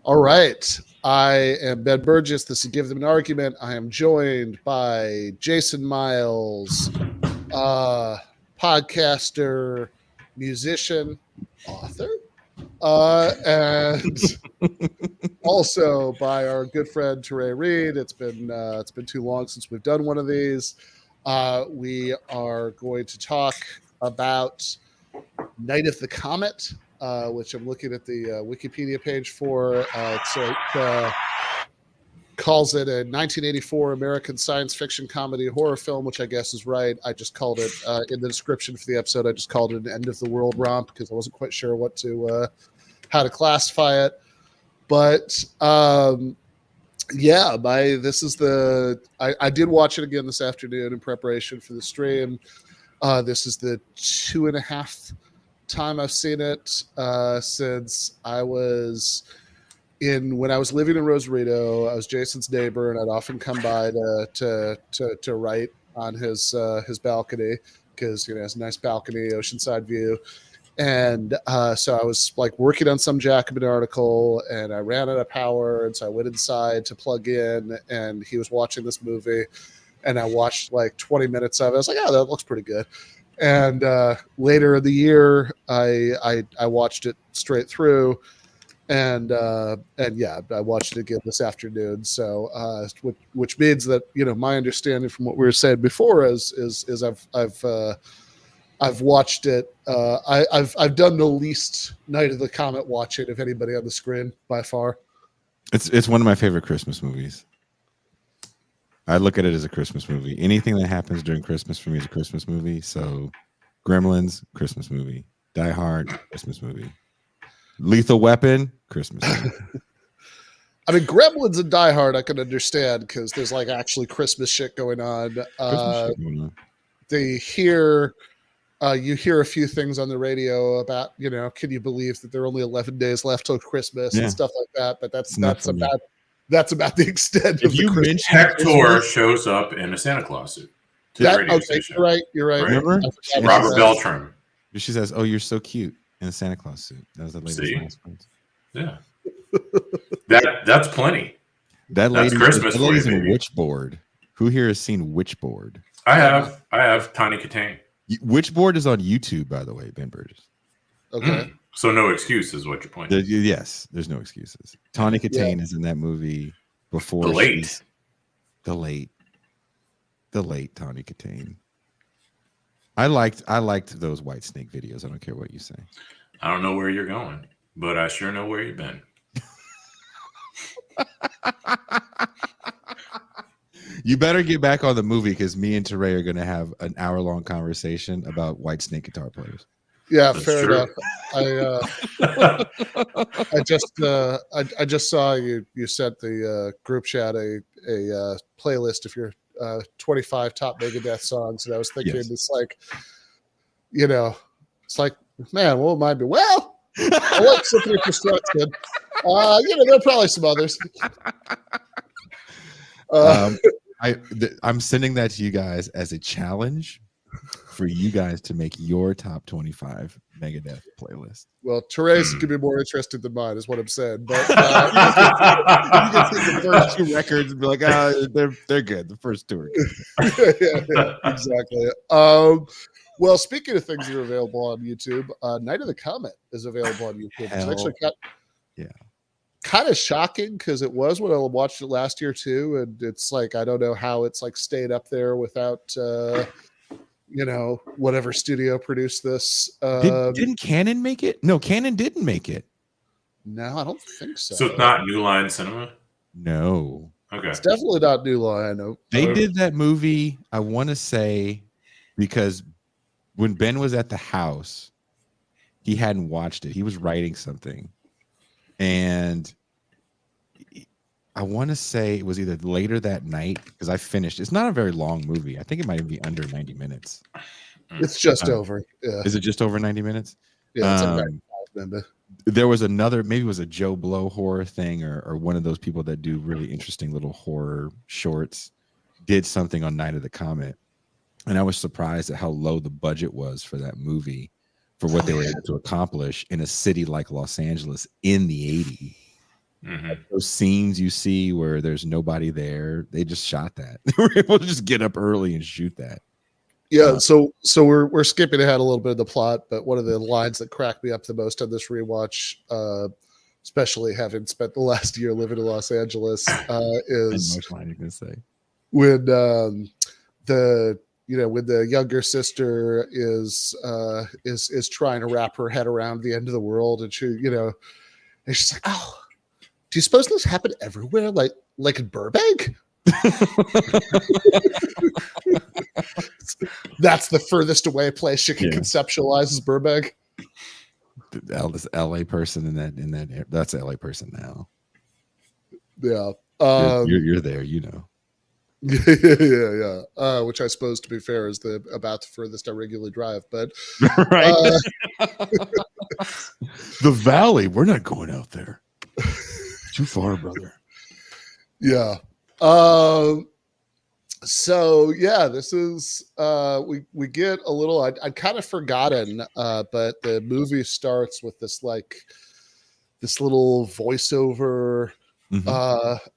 All right. I am Ben Burgis. This is Give Them an Argument. I am joined by Jason Myles, podcaster, musician, author, and also by our good friend Touré Reed. It's been too long since we've done one of these. We are going to talk about Night of the Comet, which I'm looking at the Wikipedia page for. It calls it a 1984 American science fiction comedy horror film, which I guess is right. I just called it in the description for the episode. I just called it an end of the world romp because I wasn't quite sure how to classify it. But I did watch it again this afternoon in preparation for the stream. This is the 2.5 time I've seen it since when I was living in Rosarito. I was Jason's neighbor, and I'd often come by to write on his balcony because he has a nice balcony, oceanside view. And so I was like working on some Jacobin article, and I ran out of power, and so I went inside to plug in, and he was watching this movie, and I watched like 20 minutes of it. I was like, oh, that looks pretty good. And later in the year, I watched it straight through, and I watched it again this afternoon. So, which means that my understanding from what we were saying before is I've watched it. I've done the least Night of the Comet watching of anybody on the screen by far. It's one of my favorite Christmas movies. I look at it as a Christmas movie. Anything that happens during Christmas for me is a Christmas movie. So Gremlins, Christmas movie. Die Hard, Christmas movie. Lethal Weapon, Christmas movie. I mean, Gremlins and Die Hard I can understand because there's like actually Christmas shit going on. You hear a few things on the radio about, can you believe that there are only 11 days left till Christmas and stuff like that. But that's about the extent of the Christmas. Hector shows up in a Santa Claus suit. You're right. Remember? Robert Beltran. She says, "Oh, you're so cute in a Santa Claus suit." That was the lady's last words. Yeah. That's plenty. That's Christmas. That lady's in Witchboard. Who here has seen Witchboard? I have Tawny Katane. Witchboard is on YouTube, by the way, Ben Burgis. Okay. So no excuse is what you're pointing. Yes, there's no excuses. Tawny Katane is in that movie before the late Tawny Katane. I liked those White Snake videos. I don't care what you say. I don't know where you're going, but I sure know where you've been. You better get back on the movie because me and Touré are going to have an hour-long conversation about White Snake guitar players. Yeah, that's fair enough. I just saw you sent the group chat a playlist of your 25 top Megadeth songs, and I was thinking it's like, man, what might be? Well, I like Symphony of Destruction. There are probably some others. I'm sending that to you guys as a challenge for you guys to make your top 25 Megadeth playlist. Well, Therese could be more interested than mine, is what I'm saying. But you can take the First two records and be like, they're good. The first two are good. yeah, exactly. Well, speaking of things that are available on YouTube, Night of the Comet is available on YouTube. It's actually kind of shocking because it was when I watched it last year too, and it's like I don't know how it's like stayed up there without whatever studio produced this. Didn't Canon make it? No, Canon didn't make it. No, I don't think so. So it's not New Line Cinema? No. Okay. It's definitely not New Line. I know. They did that movie, I want to say, because when Ben was at the house, he hadn't watched it. He was writing something. And I want to say it was either later that night, because I finished. It's not a very long movie. I think it might even be under 90 minutes. It's just over. Yeah. Is it just over 90 minutes? Yeah, it's like 95 minutes. There was another, maybe it was a Joe Blow horror thing, or one of those people that do really interesting little horror shorts, did something on Night of the Comet. And I was surprised at how low the budget was for that movie, for what they were able to accomplish in a city like Los Angeles in the 80s. Mm-hmm. Those scenes you see where there's nobody there, they just shot that. They were able to just get up early and shoot that. Yeah, so we're skipping ahead a little bit of the plot, but one of the lines that cracked me up the most on this rewatch, especially having spent the last year living in Los Angeles, is which line you're gonna say when when the younger sister is trying to wrap her head around the end of the world, and she, and she's like, "Oh, do you suppose this happened everywhere, like in Burbank?" That's the furthest away place she can conceptualize as Burbank. This LA person in that that's LA person now. Yeah, you're there, yeah. Which I suppose, to be fair, is about the furthest I regularly drive. But right, the Valley. We're not going out there. Too far, brother. Yeah. So yeah, this is we get a little. I'd kind of forgotten, but the movie starts with this little voiceover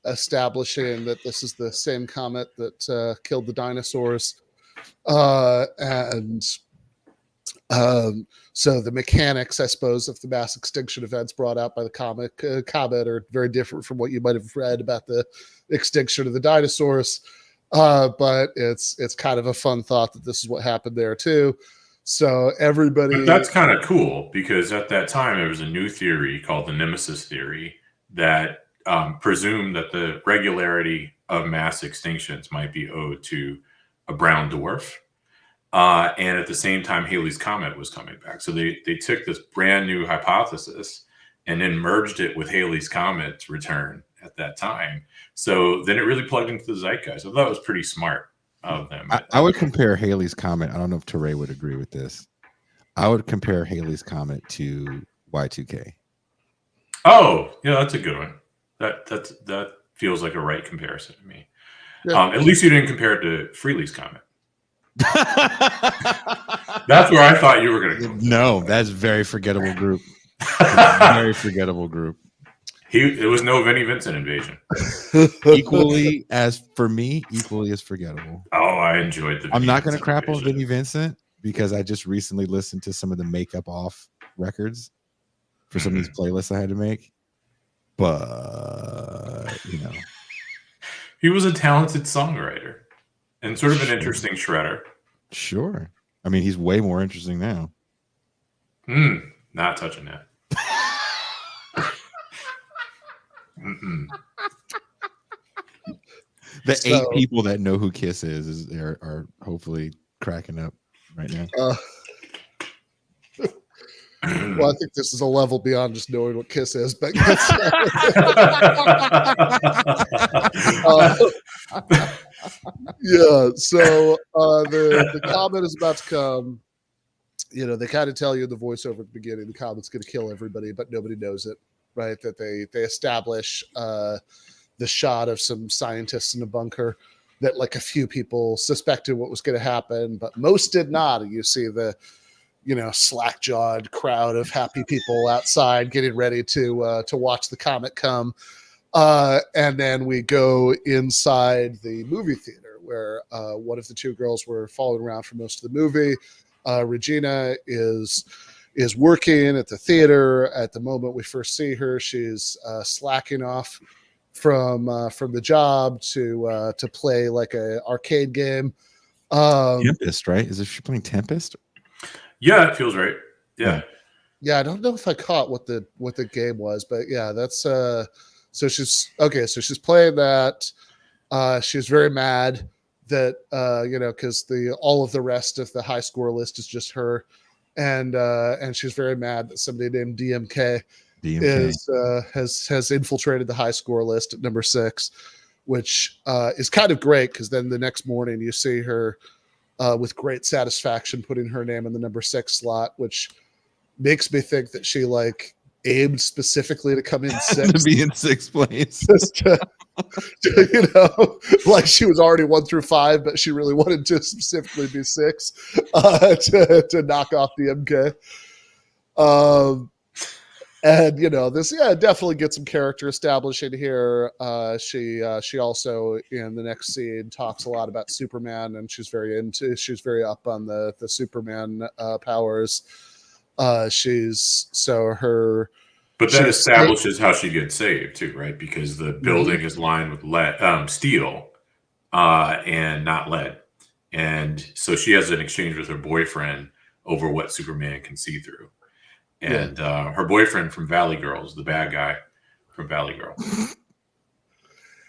establishing that this is the same comet that killed the dinosaurs, and so the mechanics, I suppose, of the mass extinction events brought out by the comet are very different from what you might have read about the extinction of the dinosaurs. But it's kind of a fun thought that this is what happened there too. So everybody, but that's kind of cool, because at that time there was a new theory called the Nemesis theory that presumed that the regularity of mass extinctions might be owed to a brown dwarf. And at the same time, Halley's Comet was coming back. So they took this brand new hypothesis and then merged it with Halley's Comet's return at that time. So then it really plugged into the zeitgeist. I thought it was pretty smart of them. I would compare Halley's Comet. I don't know if Touré would agree with this. I would compare Halley's Comet to Y2K. Oh, yeah, that's a good one. That feels like a right comparison to me. Yeah. At least you didn't compare it to Freely's Comet. That's where I thought you were going to go. No, that's very forgettable group. Very forgettable group. It was no Vinnie Vincent invasion. equally as forgettable. Oh, I enjoyed the. I'm not going to crap on Vinnie Vincent because I just recently listened to some of the Makeup Off records for some of these playlists I had to make. But he was a talented songwriter and sort of an interesting shredder. Sure. I mean, he's way more interesting now. Not touching that. The 8 people that know who Kiss is are hopefully cracking up right now. Well, I think this is a level beyond just knowing what Kiss is, but yeah. So the comet is about to come. They kind of tell you in the voiceover at the beginning the comet's going to kill everybody, but nobody knows it, right? That they establish the shot of some scientists in a bunker, that like a few people suspected what was going to happen, but most did not. And you see the, slack-jawed crowd of happy people outside getting ready to watch the comet come. And then we go inside the movie theater where one of the two girls were following around for most of the movie. Regina is working at the theater. At the moment we first see her, she's slacking off from the job to play like a arcade game. Tempest, right? Is she playing Tempest? Yeah, it feels right. Yeah. Yeah, I don't know if I caught what the game was, but yeah, that's so she's playing that. She's very mad that because all of the rest of the high score list is just her, and she's very mad that somebody named DMK has infiltrated the high score list at number 6, which is kind of great because then the next morning you see her with great satisfaction putting her name in the number 6 slot, which makes me think that she like aimed specifically to come in 6th. To be in 6th place. Like she was already 1 through 5, but she really wanted to specifically be 6 to knock off the MK. And this definitely gets some character establishing here. She also in the next scene talks a lot about Superman, and she's very up on the Superman powers. But that establishes how she gets saved too, right? Because the building is lined with steel and not lead, and so she has an exchange with her boyfriend over what Superman can see through. And her boyfriend from Valley Girls, the bad guy from Valley Girl,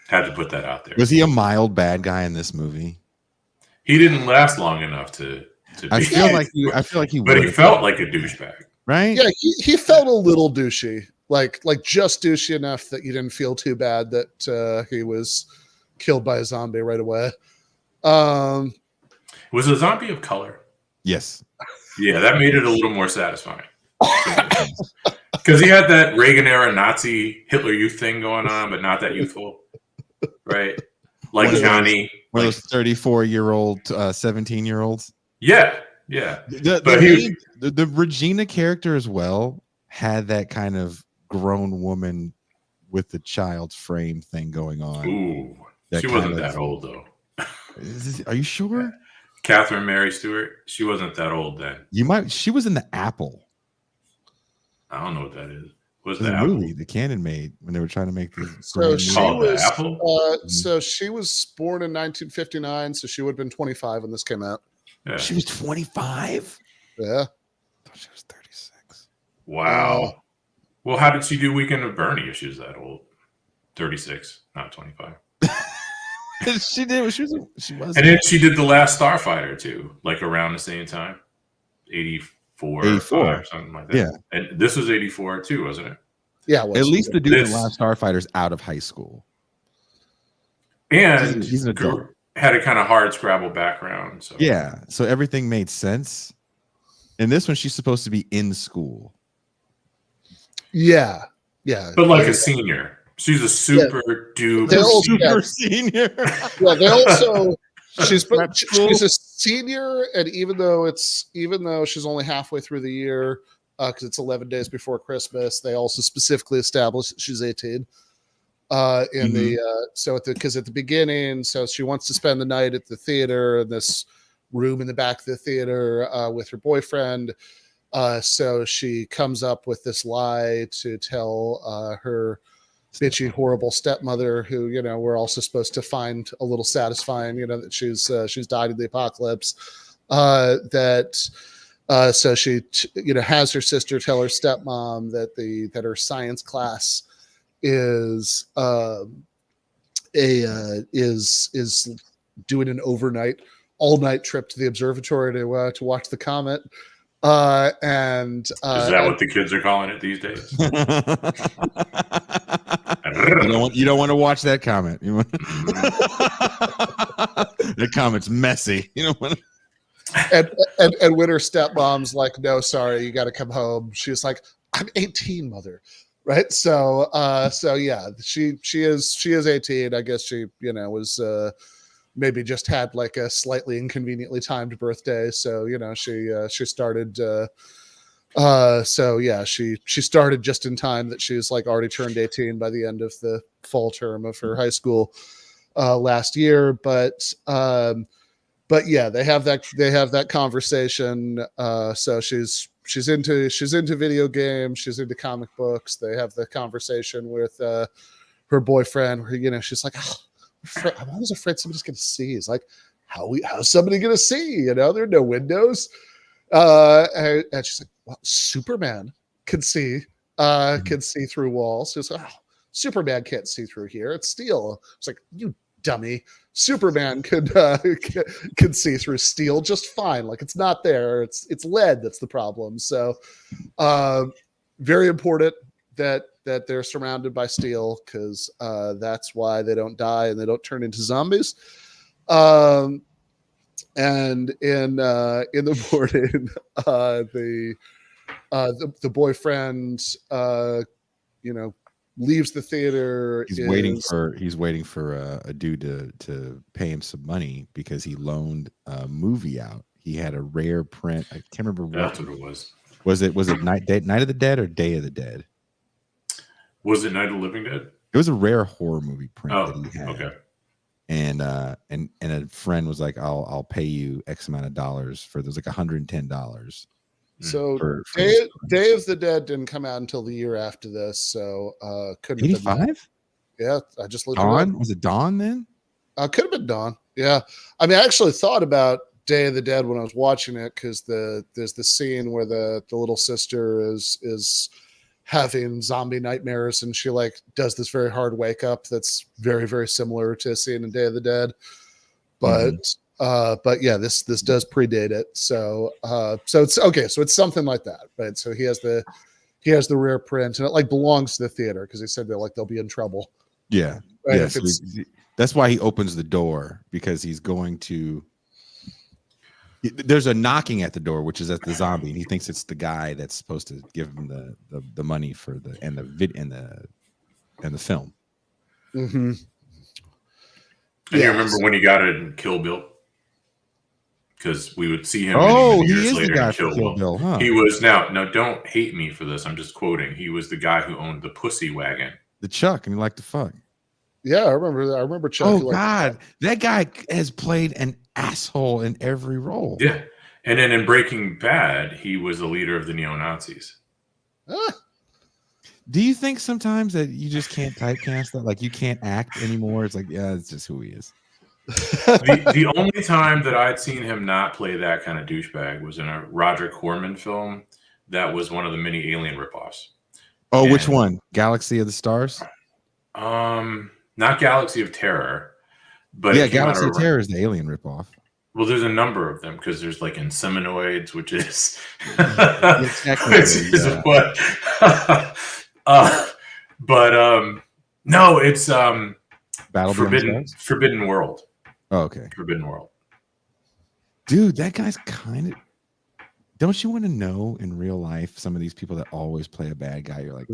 had to put that out there. Was he a mild bad guy in this movie? He didn't last long enough to. I feel like he. But he felt like a douchebag, right? Yeah, he felt a little douchey, like just douchey enough that you didn't feel too bad that he was killed by a zombie right away. Was a zombie of color? Yes. Yeah, that made it a little more satisfying. Because he had that Reagan era Nazi Hitler Youth thing going on, but not that youthful, right? Like Johnny, one of those 34-year-old, 17-year-olds. Yeah. The Regina character as well had that kind of grown woman with the child's frame thing going on. Ooh, she wasn't that old though. Are you sure? Catherine Mary Stewart, she wasn't that old then. She was in The Apple. I don't know what that is. What's the movie the Cannon made when they were trying to make the Apple? So she was born in 1959, so she would have been 25 when this came out. Yeah. She was 25? Yeah. I thought she was 36. Wow. Well, how did she do Weekend of Bernie if she was that old? 36, not 25. She did. She was. And then she did The Last Starfighter too, like around the same time, 84 or something like that. Yeah, and this was 84 too, wasn't it? Yeah, at least the dude in The Last Starfighter's out of high school, and he's an adult. Had a kind of hard Scrabble background. So yeah, so everything made sense. And this one, she's supposed to be in school. Yeah, but like a senior. She's a super super senior. Yeah, they also she's a senior, and even though she's only halfway through the year, because it's 11 days before Christmas, they also specifically established that she's 18. At the beginning, so she wants to spend the night at the theater in this room in the back of the theater with her boyfriend. So she comes up with this lie to tell her bitchy, horrible stepmother, who we're also supposed to find a little satisfying, that she's died in the apocalypse. So she has her sister tell her stepmom that her science class is doing an overnight, all-night trip to the observatory to watch the comet. Is that what the kids are calling it these days? You don't want to watch that comet. The comet's messy. You don't want to. And when her stepmom's like, "No, sorry, you got to come home," she's like, "I'm 18, mother." Right. So yeah, she is 18. I guess she was maybe just had like a slightly inconveniently timed birthday. So, she started, she started just in time that she was like already turned 18 by the end of the fall term of her high school last year. But yeah, they have that conversation. So she's into video games, she's into comic books. They have the conversation with her boyfriend where, she's like, oh, I'm always afraid somebody's gonna see. He's like, how's somebody gonna see? There are no windows. And she's like, well, Superman can see through walls. She's like, oh, Superman can't see through here. It's steel. It's like, you dummy. Superman can see through steel just fine. Like, it's not there. It's lead that's the problem. So very important that they're surrounded by steel, because that's why they don't die and they don't turn into zombies. And in the morning, the boyfriend leaves the theater. He's waiting for a dude to pay him some money because he loaned a movie out. He had a rare print. I can't remember what. That's what it was. Was it Night of the Dead or Day of the Dead? Was it Night of the Living Dead? It was a rare horror movie print that he had. Okay. And a friend was like, I'll pay you X amount of dollars for. There's like $110. So Day of the Dead didn't come out until the year after this. So couldn't 85? Yeah, I just looked. Dawn? Was it Dawn then? Could have been Dawn. Yeah, I mean, I actually thought about Day of the Dead when I was watching it, because there's the scene where the little sister is having zombie nightmares, and she like does this very hard wake up that's very, very similar to a scene in Day of the Dead. But yeah, this does predate it. So it's okay. So it's something like that, right? So he has the rare print, and it like belongs to the theater, because he said they'll be in trouble. Yeah. Right? Yeah. So that's why he opens the door, because he's going to. There's a knocking at the door, which is at the zombie, and he thinks it's the guy that's supposed to give him the money for the film. Mm-hmm. And you remember when he got it in Kill Bill? Because we would see him many years he is later the guy in for Kill Bill, huh? He was now don't hate me for this. I'm just quoting. He was the guy who owned the Pussy Wagon. The Chuck, and he liked to fuck. Yeah, I remember Chuck. Oh God, that guy has played an asshole in every role. Yeah, and then in Breaking Bad, he was the leader of the neo-Nazis. Do you think sometimes that you just can't typecast that? Like, you can't act anymore? It's like, yeah, it's just who he is. The only time that I'd seen him not play that kind of douchebag was in a Roger Corman film that was one of the mini Alien ripoffs. Oh, which one? Galaxy of the Stars? Not Galaxy of Terror, but yeah, Galaxy of Terror is the Alien ripoff. Well, there's a number of them, because there's like Inseminoids, which is no, it's Battle Forbidden World. Oh, okay. Forbidden World. Dude, that guy's kind of. Don't you want to know in real life some of these people that always play a bad guy? You're like,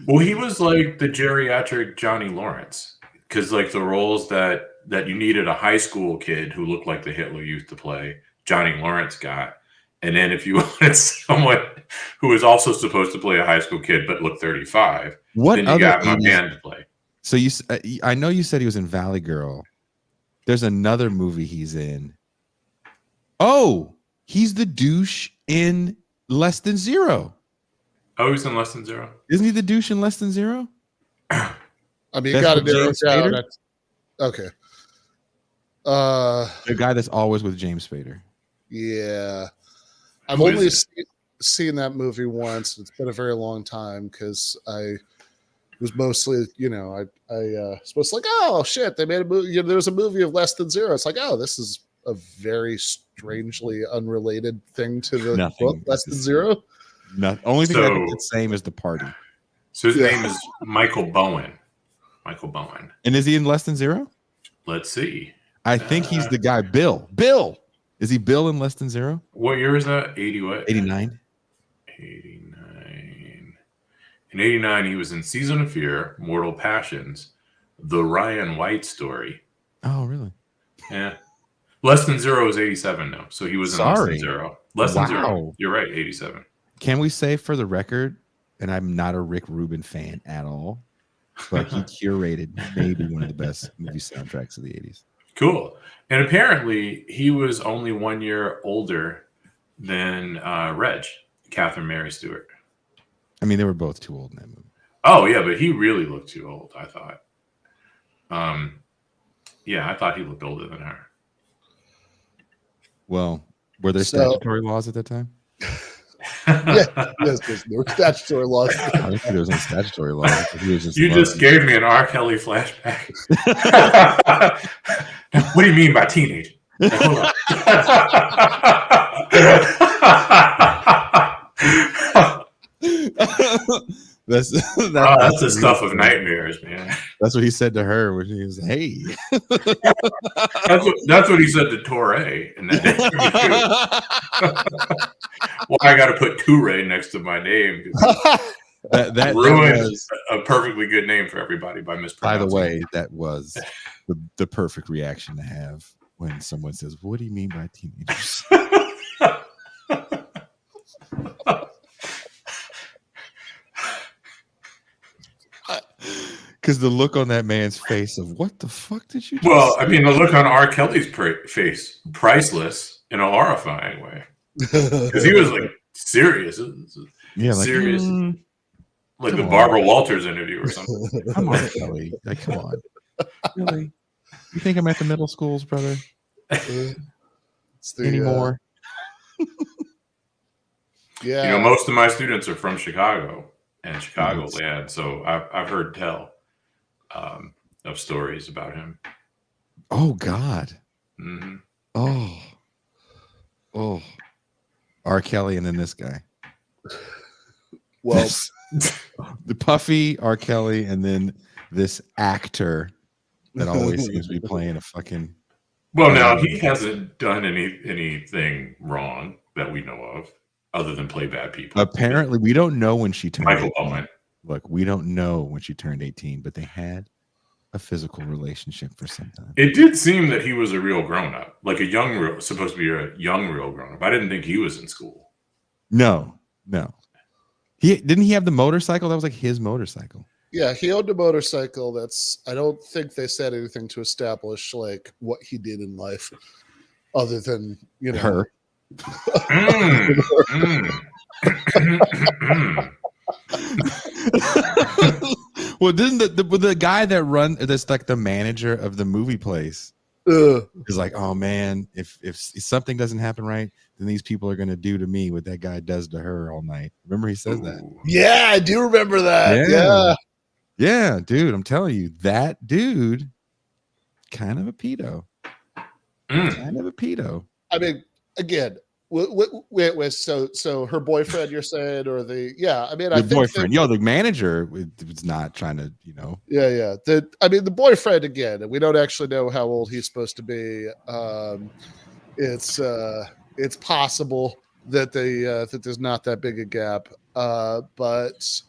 well, he was like the geriatric Johnny Lawrence, because like the roles that you needed a high school kid who looked like the Hitler Youth to play, Johnny Lawrence got. And then if you wanted someone who was also supposed to play a high school kid but looked 35, then you got my man to play. So I know you said he was in Valley Girl. There's another movie he's in. Oh, he's the douche in Less Than Zero. Oh, he's in Less Than Zero? Isn't he the douche in Less Than Zero? I mean, you got to narrow it down. Okay. The guy that's always with James Spader. Yeah. I've only seen that movie once. It's been a very long time, because I was mostly, I supposed to like, oh shit, they made a movie. There was a movie of Less Than Zero. It's like, oh, this is a very strangely unrelated thing to the book Less Than Zero. Only thing I think the same is The Party. So his name is Michael Bowen. Michael Bowen. And is he in Less Than Zero? Let's see. I think he's the guy. Bill. Is he Bill in Less Than Zero? What year is that? 80 what? 89. 89. In 89, he was in Season of Fear, Mortal Passions, The Ryan White Story. Oh, really? Yeah. Less than zero is 87 now. So he was in less than zero. Less than zero. You're right, 87. Can we say for the record, and I'm not a Rick Rubin fan at all, but he curated maybe one of the best movie soundtracks of the 80s. Cool. And apparently he was only 1 year older than Reg, Catherine Mary Stewart. I mean, they were both too old in that movie. Oh, yeah, but he really looked too old, I thought. Yeah, I thought he looked older than her. Well, were there statutory laws at that time? Yes, there were statutory laws. I don't think there was no statutory laws. You just gave me an R. Kelly flashback. What do you mean by teenage? Hold on. That's the stuff of nightmares, man. That's what he said to her when he was, "Hey." that's what he said to Touré in that interview. Well, I got to put Touré next to my name. That ruins a perfectly good name for everybody by mispronouncing. By the way, that was the perfect reaction to have when someone says, "What do you mean by teenagers?" Because the look on that man's face of what the fuck did you do? Well, I mean, the look on R. Kelly's face, priceless in a horrifying way. Because he was like serious. Yeah, like, serious. Like the Barbara Walters interview or something. Come on, Kelly. Like, come on. Really? You think I'm at the middle schools, brother? Anymore? Yeah. You know, most of my students are from Chicago and Chicagoland, so I've heard tell of stories about him. Oh God. Mm-hmm. Oh. R. Kelly and then this guy. Well, the puffy R. Kelly and then this actor that always seems to be playing a fucking. Well, now he hasn't done anything wrong that we know of, other than play bad people. Apparently, we don't know when she turned. Michael 18. Owen. Look, we don't know when she turned 18, but they had a physical relationship for some time. It did seem that he was a real grown-up, like supposed to be a young real grown-up. I didn't think he was in school. No. Didn't he have the motorcycle? That was like his motorcycle. Yeah, he owned a motorcycle. I don't think they said anything to establish like what he did in life, other than her. Well, didn't the guy that's like the manager of the movie place is like, oh man, if something doesn't happen right, then these people are gonna do to me what that guy does to her all night. Remember he says that? Yeah, I do remember that. Yeah, dude, I'm telling you, that dude, kind of a pedo. Kind of a pedo. I mean, again, wait, so her boyfriend, you're saying, or I mean, I think boyfriend, the manager was not trying to, Yeah. The boyfriend, again, we don't actually know how old he's supposed to be. It's possible that that there's not that big a gap. But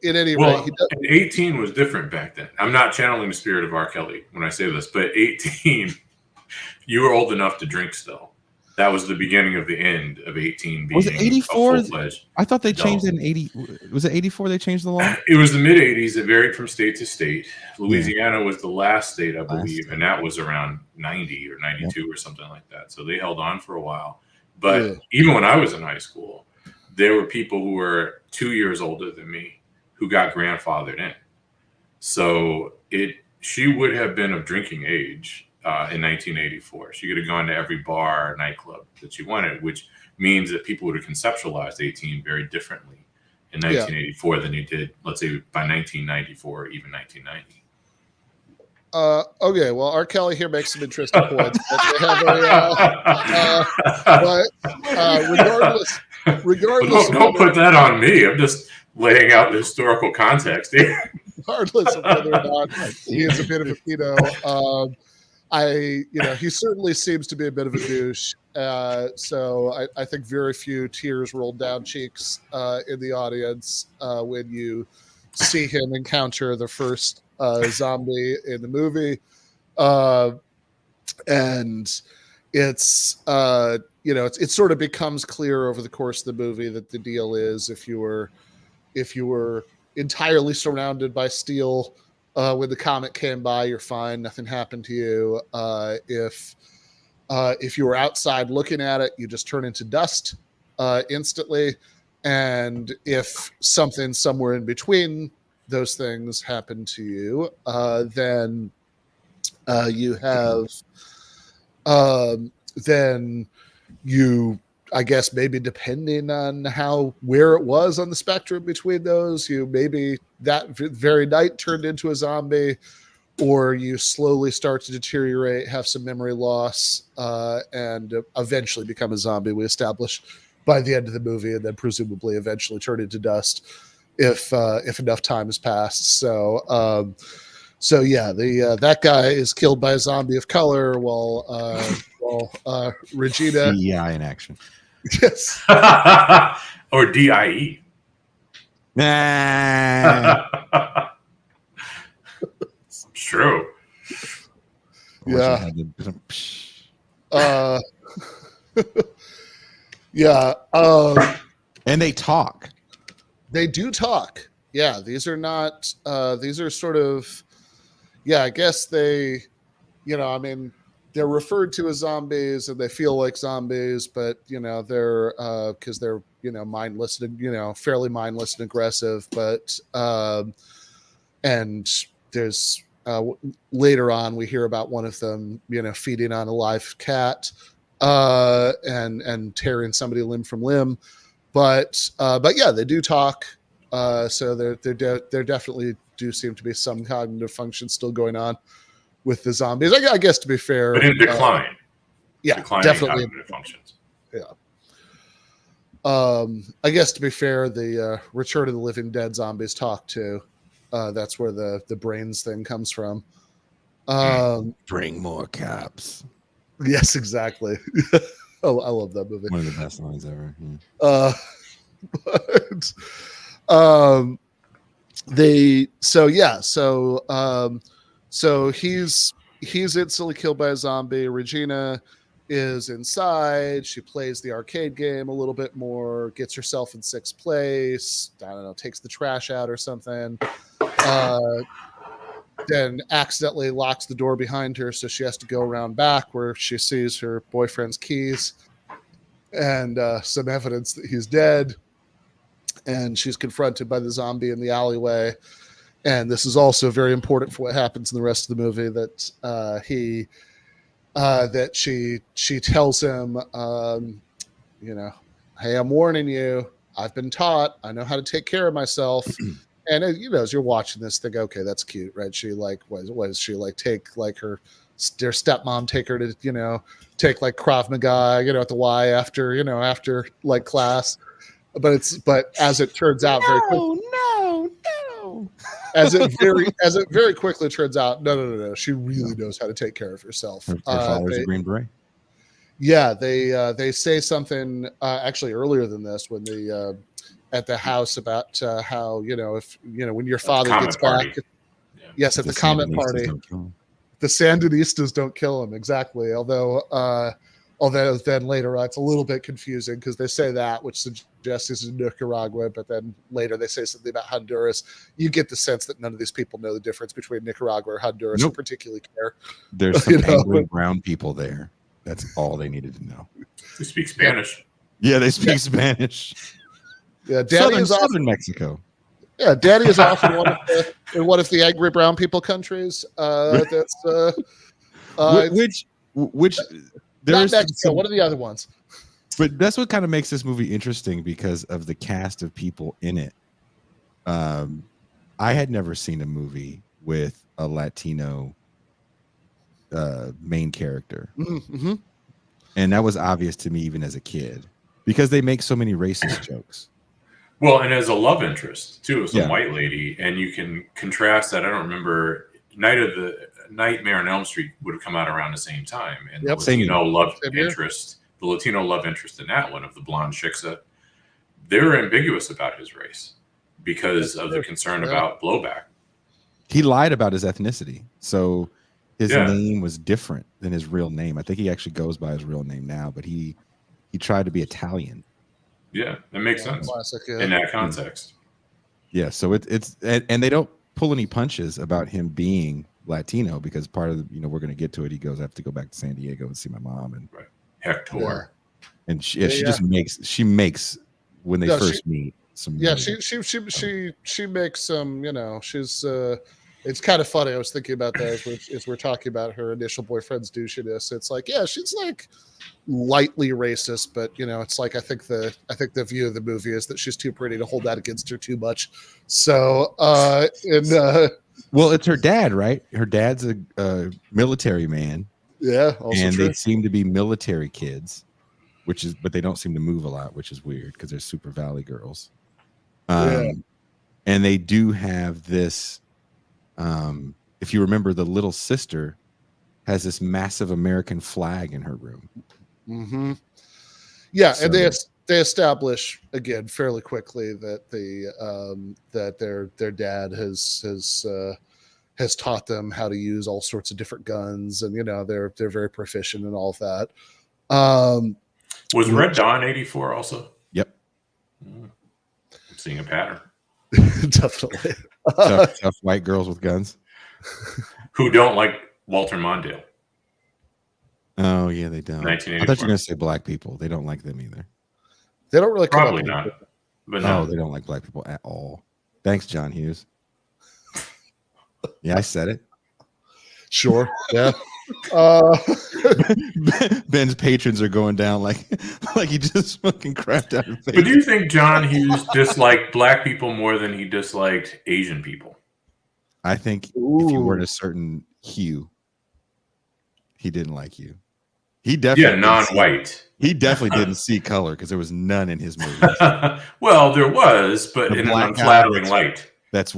in any rate, 18 was different back then. I'm not channeling the spirit of R. Kelly when I say this, but 18, you were old enough to drink still. That was the beginning of the end of 18 being. Was it 84? Full-fledged I thought they changed it in 80. Was it 84 they changed the law? It was the mid 80s. It varied from state to state. Louisiana was the last state, I believe, and that was around 90 or 92 or something like that. So they held on for a while. But even when I was in high school, there were people who were 2 years older than me who got grandfathered in. So she would have been of drinking age in 1984. She could have gone to every bar or nightclub that she wanted, which means that people would have conceptualized 18 very differently in 1984 than they did, let's say, by 1994 or even 1990. Okay, well, R. Kelly here makes some interesting points. Regardless, don't put that on me. I'm just laying out the historical context here. Regardless of whether or not he is a bit of a pedo, he certainly seems to be a bit of a douche. So I think very few tears rolled down cheeks in the audience when you see him encounter the first zombie in the movie. and it's it sort of becomes clear over the course of the movie that the deal is if you were entirely surrounded by steel when the comet came by, you're fine, nothing happened to you. If you were outside looking at it, you just turn into dust instantly. And if something somewhere in between those things happened to you, then you have then you, I guess, maybe depending on where it was on the spectrum between those, you maybe that very night turned into a zombie, or you slowly start to deteriorate, have some memory loss, and eventually become a zombie. We establish by the end of the movie, and then presumably eventually turn into dust if enough time has passed. So yeah, that guy is killed by a zombie of color while Regina CGI in action. Yes. Or DIE. Nah. It's true. Yeah. Yeah. And they talk. They do talk. Yeah. These are not. These are sort of. Yeah. I guess they. I mean, they're referred to as zombies, and they feel like zombies, but they're because they're mindless and fairly mindless and aggressive. But and there's later on we hear about one of them feeding on a live cat and tearing somebody limb from limb. But yeah, they do talk. So there definitely do seem to be some cognitive function still going on with the zombies. I guess to be fair, but in decline. Yeah, declining definitely cognitive functions. Yeah. I guess to be fair, the Return of the Living Dead zombies talk too. That's where the brains thing comes from. Bring more cops. Yes, exactly. I love that movie. One of the best lines ever. So he's instantly killed by a zombie. Regina is inside. She plays the arcade game a little bit more, gets herself in sixth place. I don't know, takes the trash out or something. Then accidentally locks the door behind her, so she has to go around back where she sees her boyfriend's keys and some evidence that he's dead. And she's confronted by the zombie in the alleyway. And this is also very important for what happens in the rest of the movie, that that she tells him, hey, I'm warning you. I've been taught. I know how to take care of myself. And as you're watching this, think, okay, that's cute, right? She was she take their stepmom take her to take like Krav Maga at the Y after like class. But as it turns out, no. As it very quickly turns out, no. She really knows how to take care of herself. Her father's a Green Beret. Yeah, they say something actually earlier than this when they at the house about how when your father gets back. Yeah. Yes, at the Comet party, the Sandinistas don't kill him, exactly. Although then later on, it's a little bit confusing because they say that, which suggests this is Nicaragua, but then later they say something about Honduras. You get the sense that none of these people know the difference between Nicaragua or Honduras, or particularly care. There's some angry brown people there. That's all they needed to know. They speak Spanish. Yeah, they speak Spanish. Yeah, Daddy is Southern Mexico. Yeah, Daddy is off in one of the angry brown people countries. That's which there's not Mexico. One of the other ones. But that's what kind of makes this movie interesting because of the cast of people in it. I had never seen a movie with a Latino main character. Mm-hmm. And that was obvious to me even as a kid because they make so many racist jokes. Well, and as a love interest too, as a white lady, and you can contrast that. I don't remember Nightmare on Elm Street would have come out around the same time, and the Latino love interest in that one of the blonde Shiksa, they were ambiguous about his race because of the concern about blowback. He lied about his ethnicity, so his name was different than his real name. I think he actually goes by his real name now, but he tried to be Italian. Yeah, that makes sense classic, in that context. Yeah, so it's and they don't pull any punches about him being Latino, because part of the, we're going to get to it. He goes, I have to go back to San Diego and see my mom, and Hector, and she just makes when they first meet some. She makes some. She's. It's kind of funny. I was thinking about that as we're talking about her initial boyfriend's douchiness. It's like, yeah, she's like lightly racist, but it's like I think the view of the movie is that she's too pretty to hold that against her too much. So well, it's her dad, right? Her dad's a military man. Yeah, and true. They seem to be military kids, but they don't seem to move a lot, which is weird because they're Super Valley girls. And they do have this. If you remember, the little sister has this massive American flag in her room. Mm-hmm. Yeah, so, and they establish again fairly quickly that that their dad has taught them how to use all sorts of different guns, and they're very proficient in all of that. Was Red Dawn 84 also? Yep. I'm seeing a pattern. Definitely. Tough white girls with guns who don't like Walter Mondale. Oh yeah, they don't. I thought you were going to say black people. They don't like them either. They don't really probably not. But no, they don't like black people at all. Thanks, John Hughes. Yeah, I said it. Sure. Yeah. Ben's patrons are going down like he just fucking crapped out of face. But do you think John Hughes disliked black people more than he disliked Asian people? I think if you weren't a certain hue, he didn't like you. He definitely non-white. He definitely didn't see color because there was none in his movies. Well, there was, but in an unflattering light. There's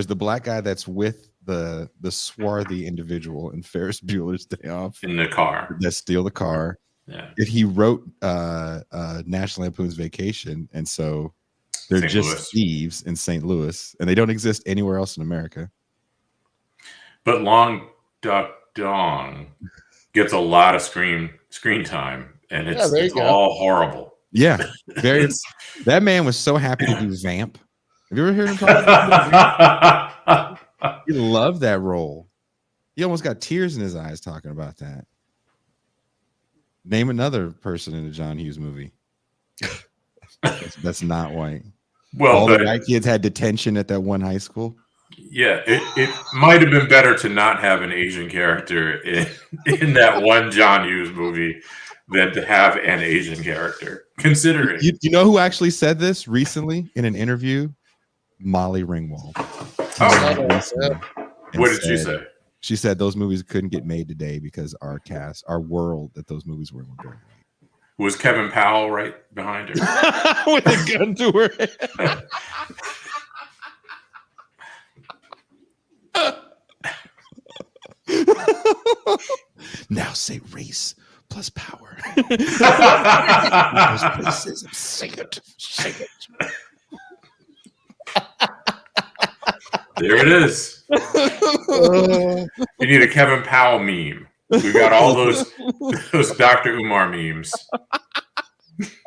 the black guy that's with the swarthy individual in Ferris Bueller's Day Off in the car that steal the car. Yeah, he wrote National Lampoon's Vacation, and so they're just thieves in St. Louis, and they don't exist anywhere else in America. But Long Duck Dong gets a lot of screen time, and it's all horrible. Yeah, that man was so happy to do Vamp. Have you ever heard him talk about Vamp? He loved that role. He almost got tears in his eyes talking about that. Name another person in a John Hughes movie that's not white. Well, all the white kids had detention at that one high school. Yeah, it might have been better to not have an Asian character in that one John Hughes movie than to have an Asian character. Considering you know who actually said this recently in an interview? Molly Ringwald. What did she say? She said those movies couldn't get made today because our world that those movies were in were very white. Was Kevin Powell right behind her with a gun to her head? Now say race plus power. Those places, say it. There it is. You need a Kevin Powell meme. We've got all those Dr. Umar memes.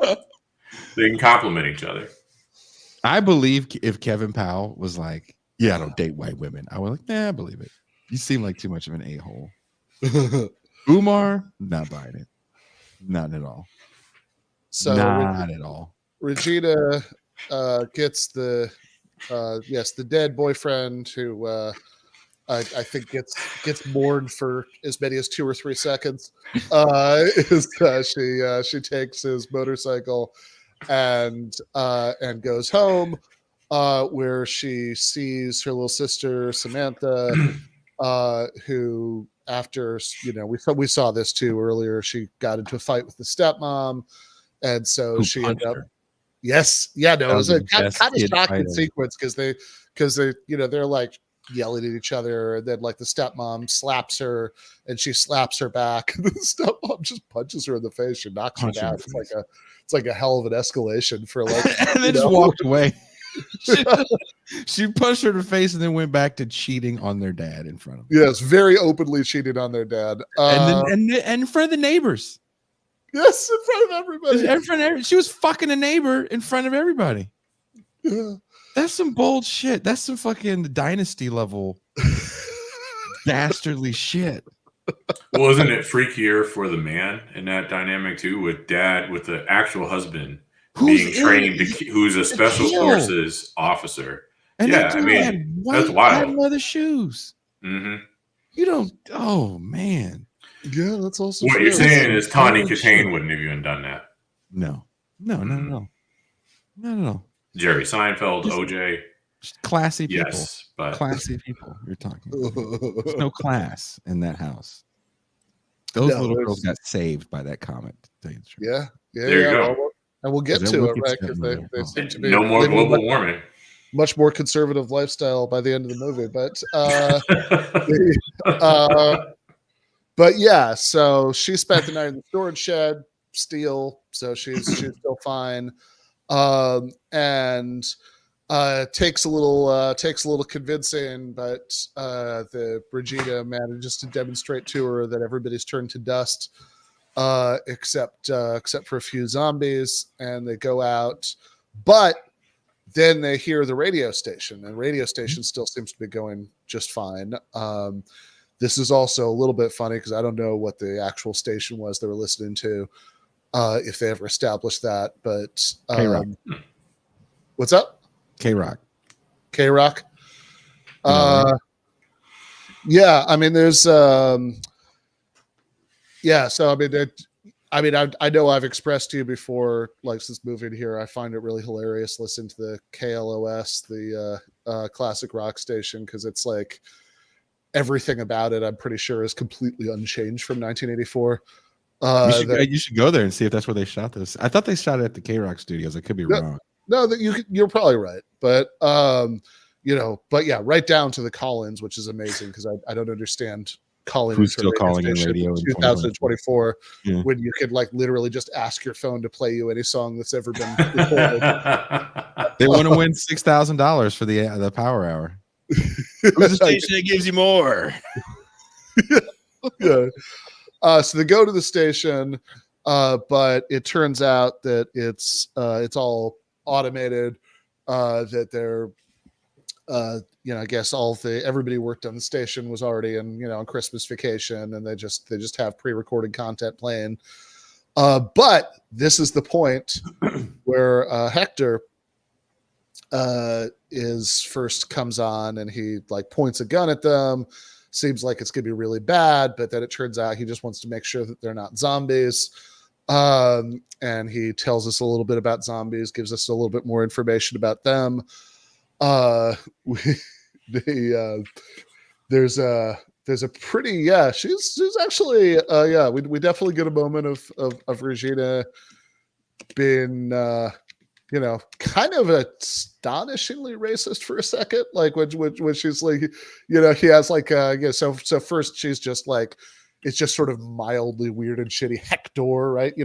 They can complement each other. I believe if Kevin Powell was like, "Yeah, I don't date white women," I was like, "Nah, I believe it. You seem like too much of an a-hole." Umar, not buying it. Not at all. So not at all. Regina gets the dead boyfriend who I think gets mourned for as many as 2 or 3 seconds. She takes his motorcycle and goes home, where she sees her little sister Samantha, who after we saw this too earlier. She got into a fight with the stepmom, and so she ended up. Yes, yeah, no, it was a kind of shocking sequence because they they're like yelling at each other, and then like the stepmom slaps her, and she slaps her back. The stepmom just punches her in the face. She knocks her down. It's like a hell of an escalation for like, and then just walked away. She punched her in the face and then went back to cheating on their dad in front of them. Yes, very openly cheating on their dad. And in front of the neighbors. Yes, in front of everybody. She was fucking a neighbor in front of everybody. Yeah. That's some bold shit. That's some fucking dynasty level dastardly shit. Well, isn't it freakier for the man in that dynamic too, with the actual husband being trained who's a special forces officer? And yeah, I mean, that's wild. Leather shoes. Mm-hmm. You don't. Oh man. Yeah, that's also what true. you're saying is Tawny Katane wouldn't have even done that. No. Jerry Seinfeld, OJ, just classy people. Yes, but classy people. You're talking. There's no class in that house. Those little girls got saved by that comment. Yeah. There you go. Well, and we'll get to it, right? Because they seem to be no more global warming. Much more conservative lifestyle by the end of the movie, but yeah. So she spent the night in the storage shed, steel. So she's still fine, and takes a little convincing, but the Regina manages to demonstrate to her that everybody's turned to dust, except for a few zombies, and they go out, but then they hear the radio station, and radio station still seems to be going just fine. This is also a little bit funny because I don't know what the actual station was they were listening to, if they ever established that. But what's up? K-Rock. Yeah, I mean, there's yeah. So I know I've expressed to you before, like, since moving here, I find it really hilarious listening to the KLOS, the classic rock station, because it's like everything about it, I'm pretty sure, is completely unchanged from 1984. You should go there and see if that's where they shot this. I thought they shot it at the K-Rock studios. I could be wrong. No, you're probably right, but but yeah, right down to the call-ins, which is amazing because I don't understand calling. Who's still calling in radio in 2024 when you could like literally just ask your phone to play you any song that's ever been recorded. They want to win $6,000 for the Power Hour. Who's the station that gives you more? Yeah. So they go to the station, but it turns out that it's all automated. That they're I guess everybody worked on the station was already on Christmas vacation, and they just have pre-recorded content playing. But this is the point where Hector first comes on, and he like points a gun at them. Seems like it's gonna be really bad, but then it turns out he just wants to make sure that they're not zombies. And he tells us a little bit about zombies, gives us a little bit more information about them. There's a pretty she's actually we definitely get a moment of Regina being kind of astonishingly racist for a second, like when she's like, he has like so first she's just like, it's just sort of mildly weird and shitty Hector, right? She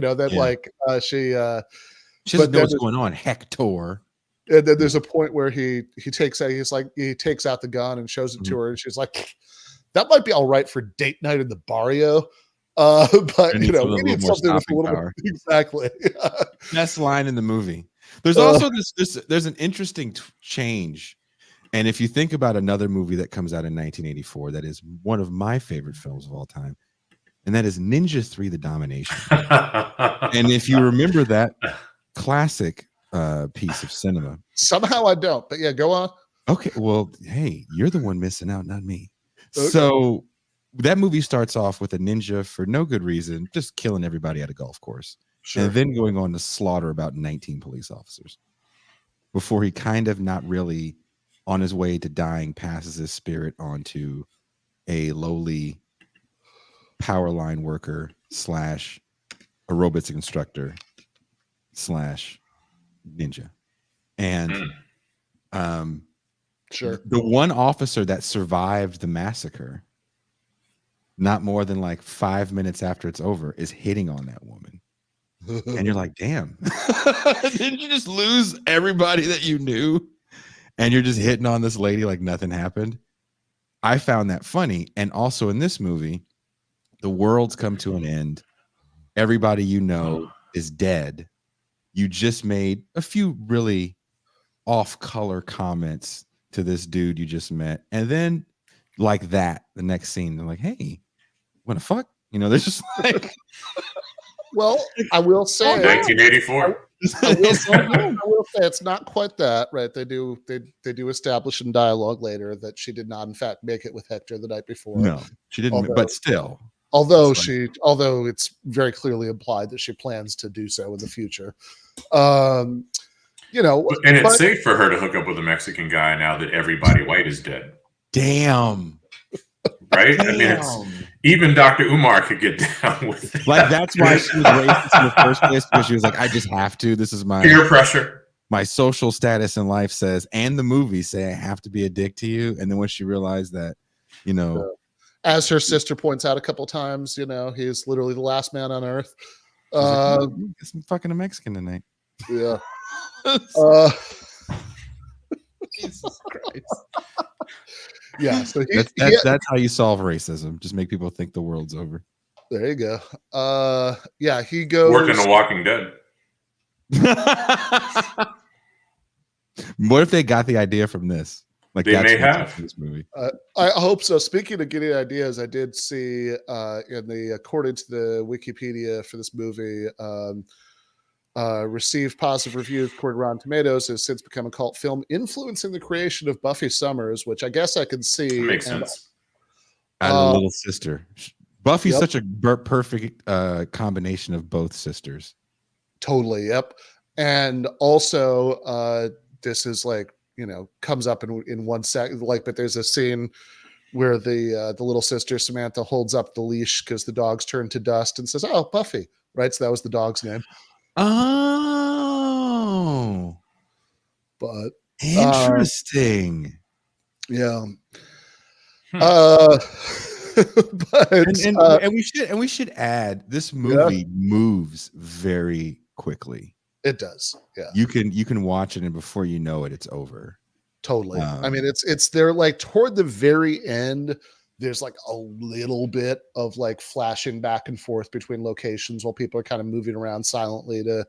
doesn't know what's going on, Hector. And then there's a point where he takes out the gun and shows it to her, and she's like, that might be all right for date night in the barrio. But we need something with a little bit, exactly. Best line in the movie. There's also there's an interesting change. And if you think about another movie that comes out in 1984, that is one of my favorite films of all time, and that is Ninja 3: The Domination. And if you remember that classic piece of cinema. Somehow I don't, but yeah, go on. Okay, well, hey, you're the one missing out, not me. Okay. So that movie starts off with a ninja for no good reason, just killing everybody at a golf course. Sure. And then going on to slaughter about 19 police officers before he kind of not really on his way to dying passes his spirit onto a lowly power line worker / aerobics instructor / ninja. And sure, the one officer that survived the massacre, not more than like 5 minutes after it's over, is hitting on that woman. And you're like, damn, didn't you just lose everybody that you knew? and you're just hitting on this lady like nothing happened. I found that funny. And also in this movie, the world's come to an end. Everybody you know is dead. You just made a few really off-color comments to this dude you just met. And then like that, the next scene, they're like, hey, what the fuck? You know, they're just like... Well, I will say... 1984. I will say it's not quite that, right? They do establish in dialogue later that she did not, in fact, make it with Hector the night before. No, she didn't, but still... Although it's very clearly implied that she plans to do so in the future, and it's safe for her to hook up with a Mexican guy now that everybody white is dead. Damn, right? Damn. I mean, even Dr. Umar could get down with it. Like that's why she was racist in the first place, because she was like, I just have to. This is my peer pressure. My social status in life says, and the movies say I have to be a dick to you. And then when she realized that, as her sister points out a couple times, he's literally the last man on earth. Like, guess I'm fucking a Mexican tonight. Yeah. Jesus Christ. Yeah. So that's how you solve racism. Just make people think the world's over. There you go. Yeah, he goes working The Walking Dead. What if they got the idea from this? Like they may have this movie. I hope so. Speaking of getting ideas, I did see according to the Wikipedia for this movie, received positive reviews according to Rotten Tomatoes, has since become a cult film, influencing the creation of Buffy Summers, which I guess I can see. That makes sense. And a little sister. Buffy's such a perfect combination of both sisters. Totally. Yep. And also, this is like, comes up in 1 second, but there's a scene where the little sister Samantha holds up the leash because the dog's turned to dust and says, "Oh, Buffy," right? So that was the dog's name. Oh, but interesting. Yeah. But and we should add, this movie moves very quickly. It does. Yeah. You can watch it and before you know it, it's over. Totally. I mean, it's they're like toward the very end, there's like a little bit of like flashing back and forth between locations while people are kind of moving around silently to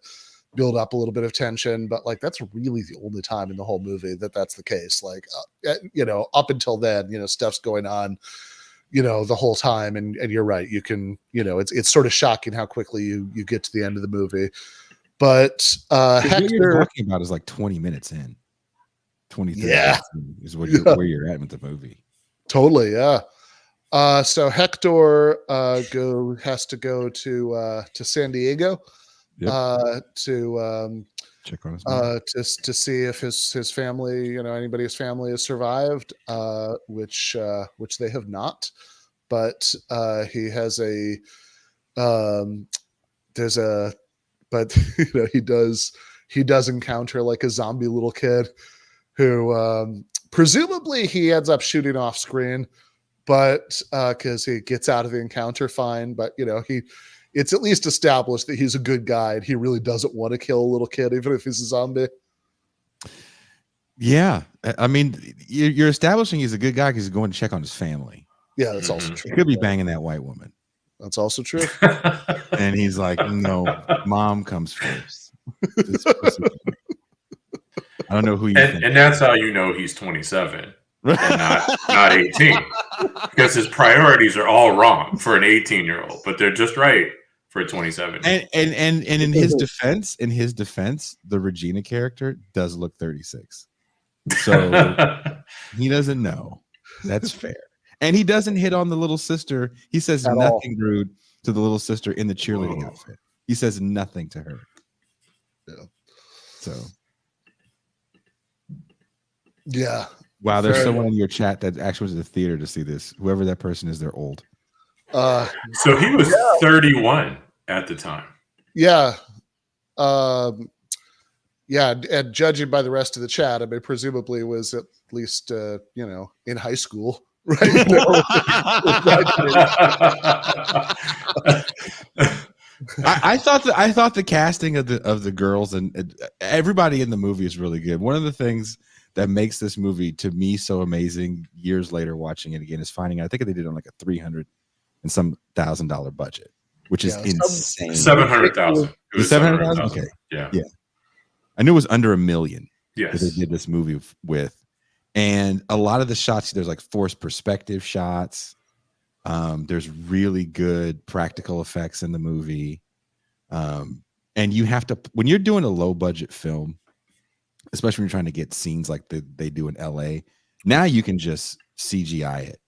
build up a little bit of tension. But like, that's really the only time in the whole movie that's the case. Like, up until then, stuff's going on, the whole time. And you're right. You can, it's sort of shocking how quickly you get to the end of the movie. But Hector, what you're talking about is like 20 minutes in. 20 minutes is where you're at with the movie. Totally, yeah. So Hector has to go to San Diego to check on his to see if his family, anybody's family has survived, which they have not. But he has he does encounter like a zombie little kid who presumably he ends up shooting off screen, but because he gets out of the encounter fine. But it's at least established that he's a good guy and he really doesn't want to kill a little kid, even if he's a zombie. Yeah, I mean, you're establishing he's a good guy because he's going to check on his family. Yeah, that's also true. He could be banging that white woman. That's also true. And he's like, no, mom comes first. I don't know who you think. And that's how you know he's 27 and not 18. Because his priorities are all wrong for an 18-year-old, but they're just right for a 27. And in his defense, the Regina character does look 36. So he doesn't know. That's fair. And he doesn't hit on the little sister. He says nothing rude to the little sister in the cheerleading outfit. He says nothing to her. Yeah. So. Yeah. Wow, there's someone in your chat that actually was at the theater to see this. Whoever that person is, they're old. So he was 31 at the time. Yeah. Yeah, and judging by the rest of the chat, I mean, presumably was at least in high school, right? I thought the casting of the girls and everybody in the movie is really good. One of the things that makes this movie to me so amazing years later watching it again is finding out I think they did it on like a $300 and some $1,000 budget, which is insane. 700,000. It was 700,000. Okay. Yeah. I knew it was under $1 million. Yes. That they did this movie with. And a lot of the shots, there's like forced perspective shots. There's really good practical effects in the movie. And you have to, when you're doing a low budget film, especially when you're trying to get scenes like they do in LA, now you can just CGI it.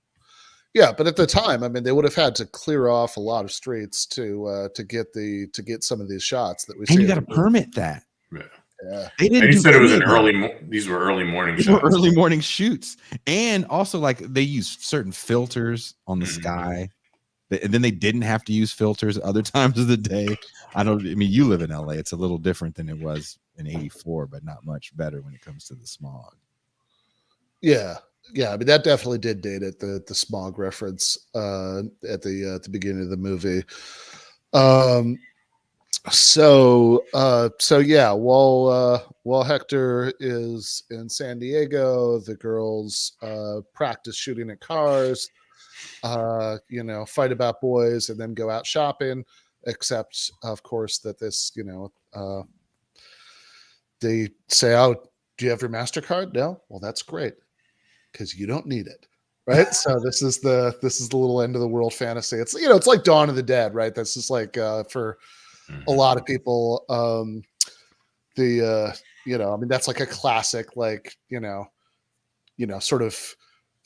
Yeah, but at the time, I mean, they would have had to clear off a lot of streets to get some of these shots that we see. And you got to permit that. Yeah. They didn't. And you said it was an these were early morning shots. Were early morning shoots, and also like they used certain filters on the sky, and then they didn't have to use filters at other times of the day. I mean, you live in LA; it's a little different than it was in '84, but not much better when it comes to the smog. Yeah. I mean, that definitely did date it. The smog reference at the beginning of the movie. So yeah, while Hector is in San Diego, the girls practice shooting at cars, fight about boys, and then go out shopping. Except, of course, that this, they say, "Oh, do you have your MasterCard?" No. Well, that's great, because you don't need it. Right. So this is the little end of the world fantasy. It's, it's like Dawn of the Dead, right? This is like for a lot of people, I mean, that's like a classic, like, sort of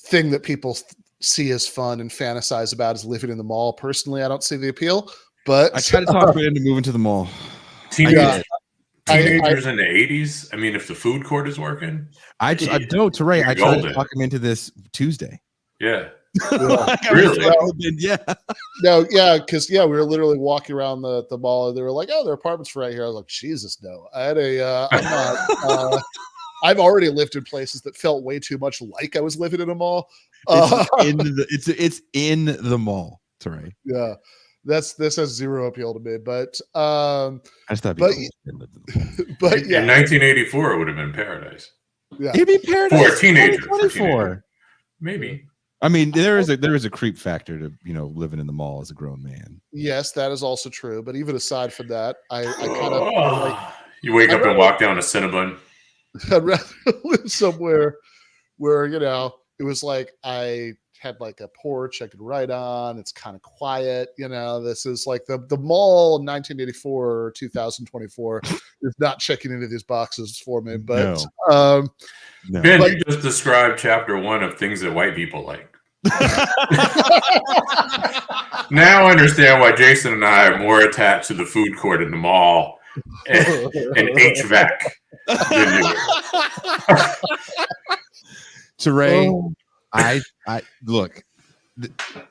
thing that people see as fun and fantasize about is living in the mall. Personally, I don't see the appeal, but I try to talk them into moving to the mall. Teenagers in the 80s. I mean, if the food court is working, I know, Teray. I tried to talk him into this Tuesday. Yeah. Really? Because we were literally walking around the mall, and they were like, "Oh, there are apartments right here." I was like, "Jesus, no!" I had I'm not. I've already lived in places that felt way too much like I was living in a mall. It's in the mall, Teray. Yeah, this has zero appeal to me. But I just thought, but in 1984, it would have been paradise. Yeah, it'd be paradise for a teenager. Maybe. I mean, there is a creep factor to living in the mall as a grown man. Yes, that is also true. But even aside from that, I kind of like, you wake up and walk down a Cinnabon. I'd rather live somewhere where it was like I had like a porch I could write on. It's kind of quiet. This is like the mall in 1984 or 2024 is not checking into these boxes for me. But no. Ben, you just described chapter 1 of things that white people like. Now I understand why Jason and I are more attached to the food court in the mall and HVAC than you. Teray, I look.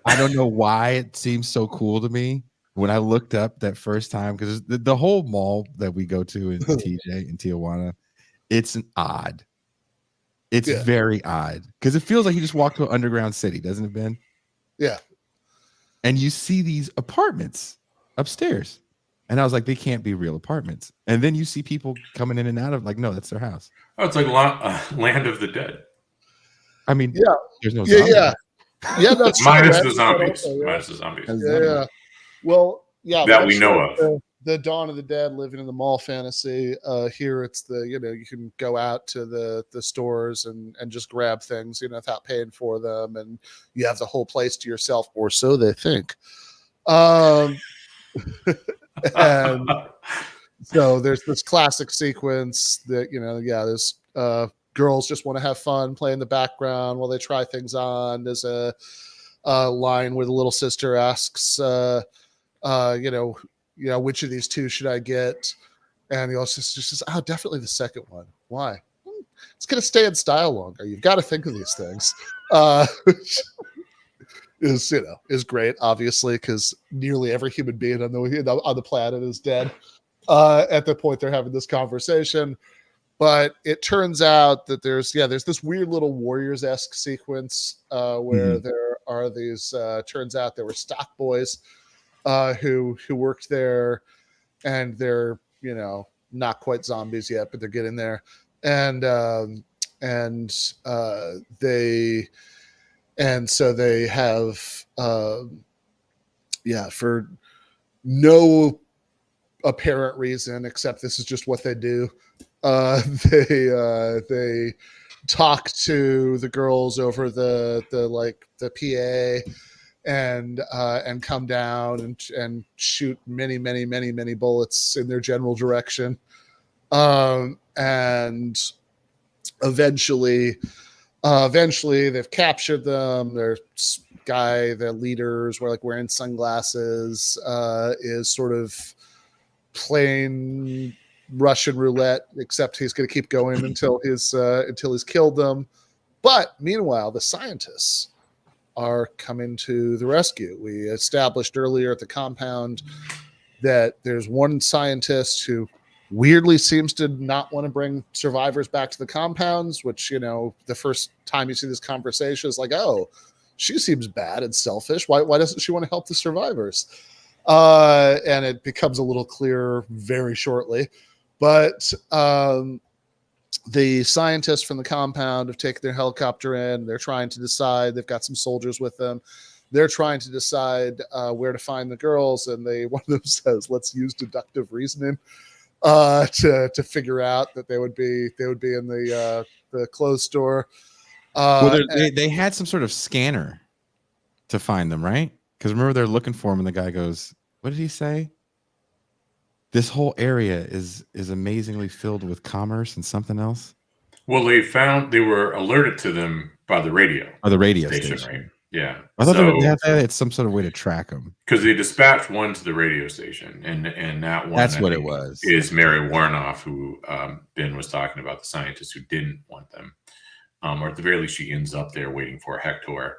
I don't know why it seems so cool to me when I looked up that first time, because the whole mall that we go to in TJ in Tijuana, it's odd. It's very odd because it feels like you just walked to an underground city, doesn't it, Ben? Yeah. And you see these apartments upstairs, and I was like, they can't be real apartments. And then you see people coming in and out of, like, no, that's their house. Oh, it's like Land of the Dead. I mean, there's no zombies. Yeah, that's minus the zombies. Minus the zombies. Yeah. Well, that we know of. The Dawn of the Dead, living in the mall fantasy. Here it's you can go out to the stores and just grab things, without paying for them, and you have the whole place to yourself, or so they think. And so there's this classic sequence that there's girls just want to have fun, play in the background while they try things on. There's a line where the little sister asks, which of these two should I get? And the older sister says, "Oh, definitely the second one." Why? It's going to stay in style longer. You've got to think of these things. Is great, obviously, because nearly every human being on the planet is dead at the point they're having this conversation. But it turns out that there's this weird little Warriors-esque sequence where there are these. Turns out there were stock boys who worked there, and they're not quite zombies yet, but they're getting there. And so they have for no apparent reason except this is just what they do. They talk to the girls over the PA and come down and shoot many bullets in their general direction. And eventually they've captured them. Their guy, the leaders, were like wearing sunglasses, is sort of playing Russian roulette, except he's going to keep going until he's killed them. But meanwhile, the scientists are coming to the rescue. We established earlier at the compound that there's one scientist who weirdly seems to not want to bring survivors back to the compounds, which, the first time you see this conversation is like, oh, she seems bad and selfish. Why doesn't she want to help the survivors? And it becomes a little clearer very shortly. But the scientists from the compound have taken their helicopter in. They're trying to decide. They've got some soldiers with them. They're trying to decide where to find the girls. And one of them says, let's use deductive reasoning to figure out that they would be in the clothes store. Well, they had some sort of scanner to find them, right? Because remember, they're looking for him, and the guy goes, "What did he say? This whole area is amazingly filled with commerce and something else." Well, they were alerted to them by the radio. Or the radio station. Right? Yeah. I thought it's some sort of way to track them. Because they dispatched one to the radio station, and that one that's what it was. Is Mary Warnoff, who Ben was talking about, the scientist who didn't want them, or at the very least, she ends up there waiting for Hector.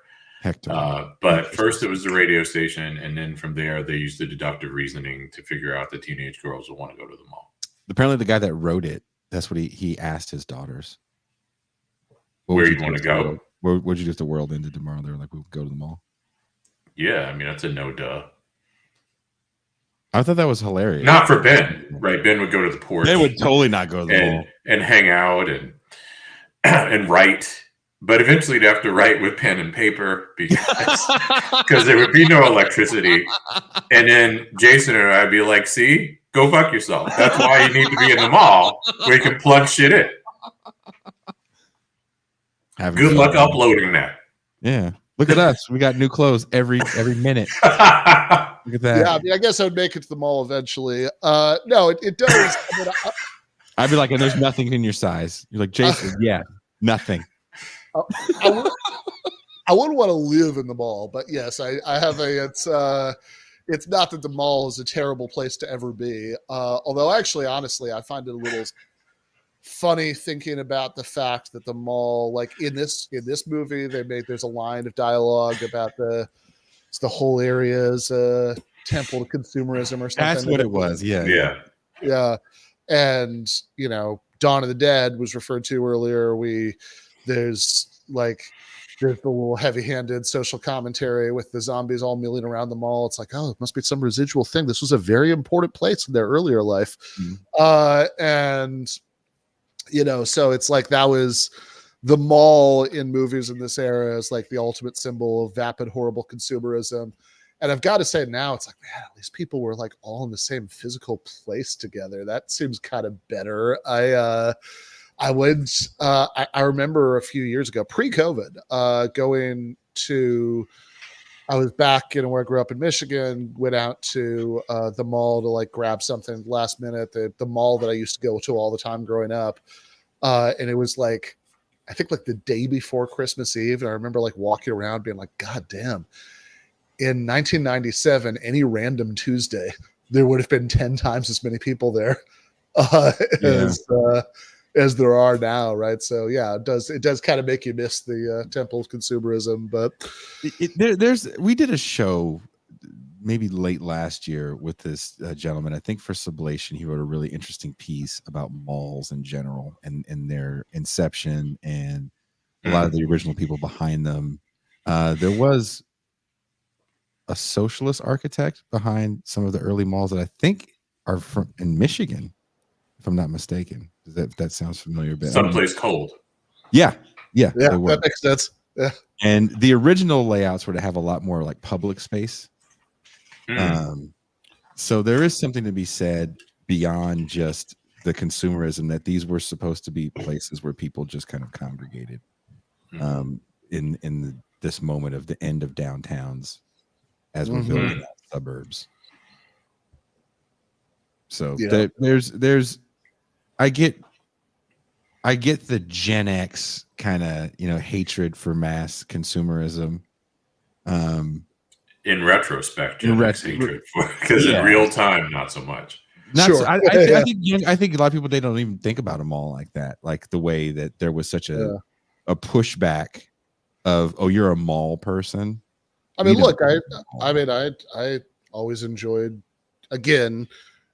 But first it was the radio station, and then from there they used the deductive reasoning to figure out the teenage girls will want to go to the mall. Apparently, the guy that wrote it, that's what he asked his daughters. Where you want to go? Where'd you just the world ended tomorrow? They were like, we'll go to the mall. Yeah, I mean, that's a no duh. I thought that was hilarious. Not for Ben, right? Ben would go to the porch. Ben would totally not go to the mall and hang out and write. But eventually he'd have to write with pen and paper because there would be no electricity. And then Jason and I'd be like, see, go fuck yourself. That's why you need to be in the mall where you can plug shit in. Good luck uploading that. Yeah. Look at us. We got new clothes every minute. Look at that. Yeah, I mean, I guess I would make it to the mall eventually. No, it does. I'd be like, and there's nothing in your size. You're like, Jason, yeah, nothing. I wouldn't want to live in the mall, but yes, I have it's not that the mall is a terrible place to ever be. Although actually, honestly, I find it a little funny thinking about the fact that the mall, like in this movie, there's a line of dialogue about the whole area is a temple to consumerism or something. That's what it was. Yeah. And Dawn of the Dead was referred to earlier. There's the little heavy-handed social commentary with the zombies all milling around the mall. It's like, oh, it must be some residual thing. This was a very important place in their earlier life. And so it's like that was the mall in movies in this era is like the ultimate symbol of vapid, horrible consumerism. And I've got to say now it's like, man, at least people were like all in the same physical place together. That seems kind of better. I remember a few years ago, pre-COVID, I was back where I grew up in Michigan, went out to the mall to like grab something last minute, the mall that I used to go to all the time growing up. And it was like, I think like the day before Christmas Eve. And I remember like walking around being like, God damn, in 1997, any random Tuesday, there would have been 10 times as many people there as there are now, right? So yeah, it does kind of make you miss the temple of consumerism. But we did a show maybe late last year with this gentleman. I think for Sublation, he wrote a really interesting piece about malls in general and their inception and a lot of the original people behind them. There was a socialist architect behind some of the early malls that I think are in Michigan, if I'm not mistaken. That sounds familiar. Someplace cold. Yeah. Yeah, they were. that makes sense. Yeah. And the original layouts were to have a lot more like public space. So there is something to be said beyond just the consumerism that these were supposed to be places where people just kind of congregated in this moment of the end of downtowns as we're building out suburbs. So there's I get the Gen X kind of hatred for mass consumerism. In retrospect, Gen X hatred for, because in real time, not so much. Sure. I think a lot of people, they don't even think about them all like that. Like the way that there was such a pushback of, oh, you're a mall person. I mean, look, I always enjoyed, again,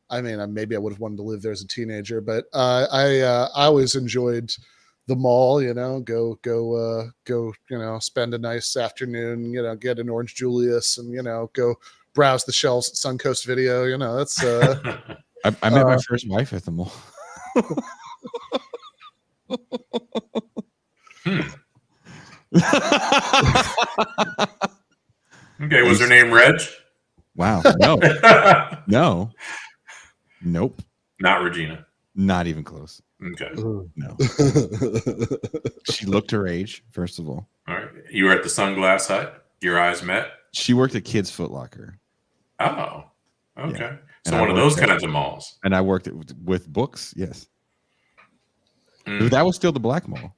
I mean, maybe I would have wanted to live there as a teenager, but I always enjoyed the mall, go, spend a nice afternoon, get an Orange Julius and, go browse the shelves at Suncoast Video. That's I met my first wife at the mall. Okay, was her name Reg? Wow. No. Nope. Not Regina. Not even close. Okay. No. She looked her age, first of all. All right. You were at the Sunglass Hut. Your eyes met. She worked at Kids Foot Locker. Oh. Okay. Yeah. So one of those kinds of malls. And I worked with books. Yes. That was still the black mall.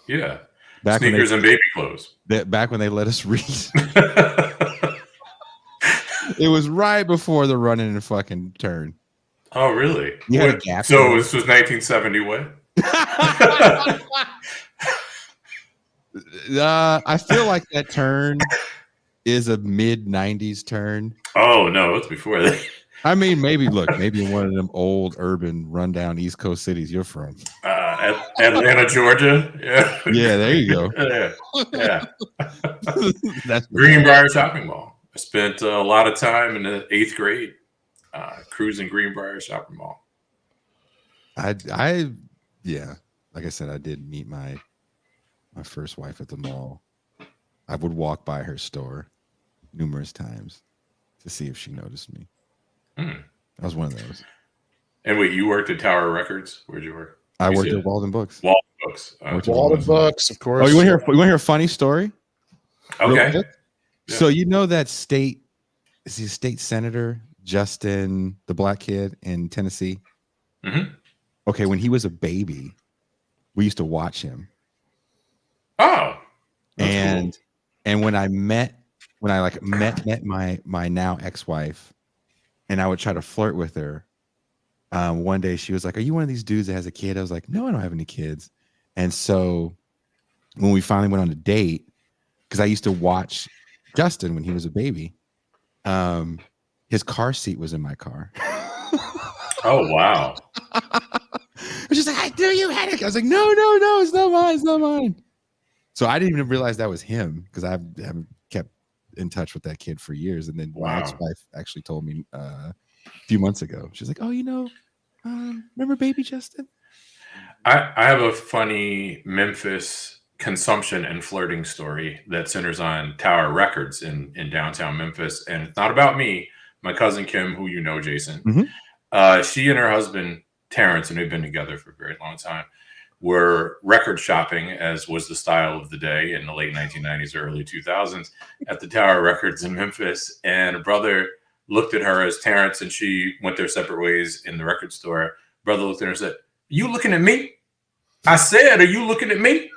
Yeah. Sneakers and baby clothes. Back when they let us read. It was right before the running and fucking turn. Oh, really? You had a gap. So this was 1970 what? I feel like that turn is a mid-90s turn. Oh, no, it's before that. I mean, maybe in one of them old urban rundown East Coast cities you're from. Atlanta, Georgia. Yeah. Yeah, there you go. Yeah. That's Greenbrier Shopping Mall. I spent a lot of time in the 8th grade cruising Greenbrier Shopping Mall. Like I said, I did meet my first wife at the mall. I would walk by her store numerous times to see if she noticed me. I was one of those. And wait, you worked at Tower Records? Where'd you work? I worked at Walden Books. Walden Books, of course. Oh, you want to hear a funny story? Okay. Yeah. So the state senator Justin, the black kid in Tennessee. Okay, when he was a baby, we used to watch him. Oh, and when I met my now ex-wife, and I would try to flirt with her. One day she was like, "Are you one of these dudes that has a kid?" I was like, "No, I don't have any kids." And so when we finally went on a date, because I used to watch Justin when he was a baby, his car seat was in my car. Oh, wow. She's like, "I knew you had it." I was like, no, it's not mine. So I didn't even realize that was him because I haven't kept in touch with that kid for years. And then my ex-wife actually told me a few months ago. She's like, "Oh, remember baby Justin?" I have a funny Memphis consumption and flirting story that centers on Tower Records in downtown Memphis. And it's not about me. My cousin Kim, who you know, Jason, she and her husband, Terrence, and they've been together for a very long time, were record shopping, as was the style of the day in the late 1990s, early 2000s, at the Tower Records in Memphis. And a brother looked at her as Terrence, and she went their separate ways in the record store. Brother looked at her and said, "You looking at me?" I said, "Are you looking at me?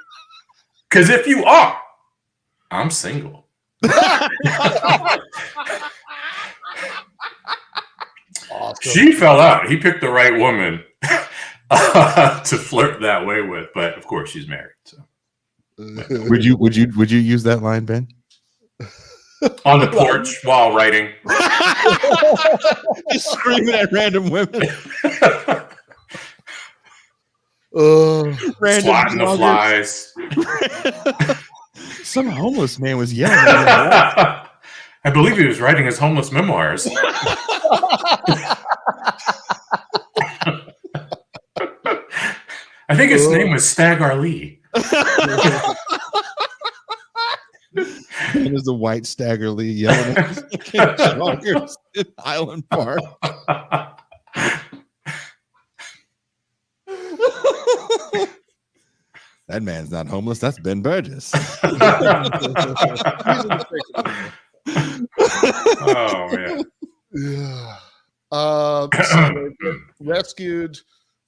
Because if you are, I'm single." Awesome. She fell out. He picked the right woman to flirt that way with, but of course she's married. So, would you use that line, Ben? On the porch while writing, just screaming at random women. Swatting the flies. Some homeless man was yelling at me. I believe he was writing his homeless memoirs. I think his name was Stag Arlee. And there's a white Stagger Lee yelling at joggers in Highland Park. That man's not homeless. That's Ben Burgis. Oh man. Yeah. So they get rescued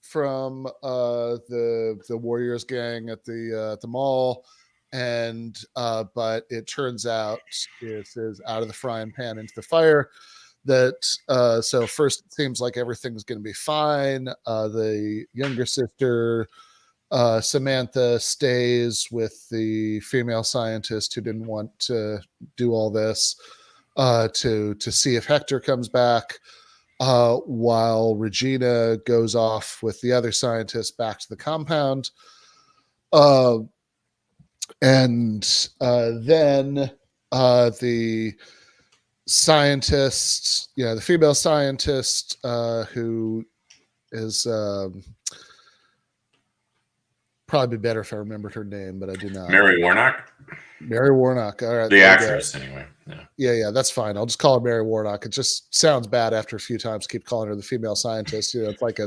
from the Warriors gang at the mall, and but it turns out it is out of the frying pan into the fire. That so first it seems like everything's going to be fine. The younger sister, Samantha, stays with the female scientist who didn't want to do all this to see if Hector comes back, while Regina goes off with the other scientists back to the compound. And then the scientist, the female scientist, who is probably be better if I remembered her name, but I do not. Mary Warnock. Mary Warnock. All right. The actress, anyway. Yeah, that's fine. I'll just call her Mary Warnock. It just sounds bad after a few times. Keep calling her the female scientist. It's like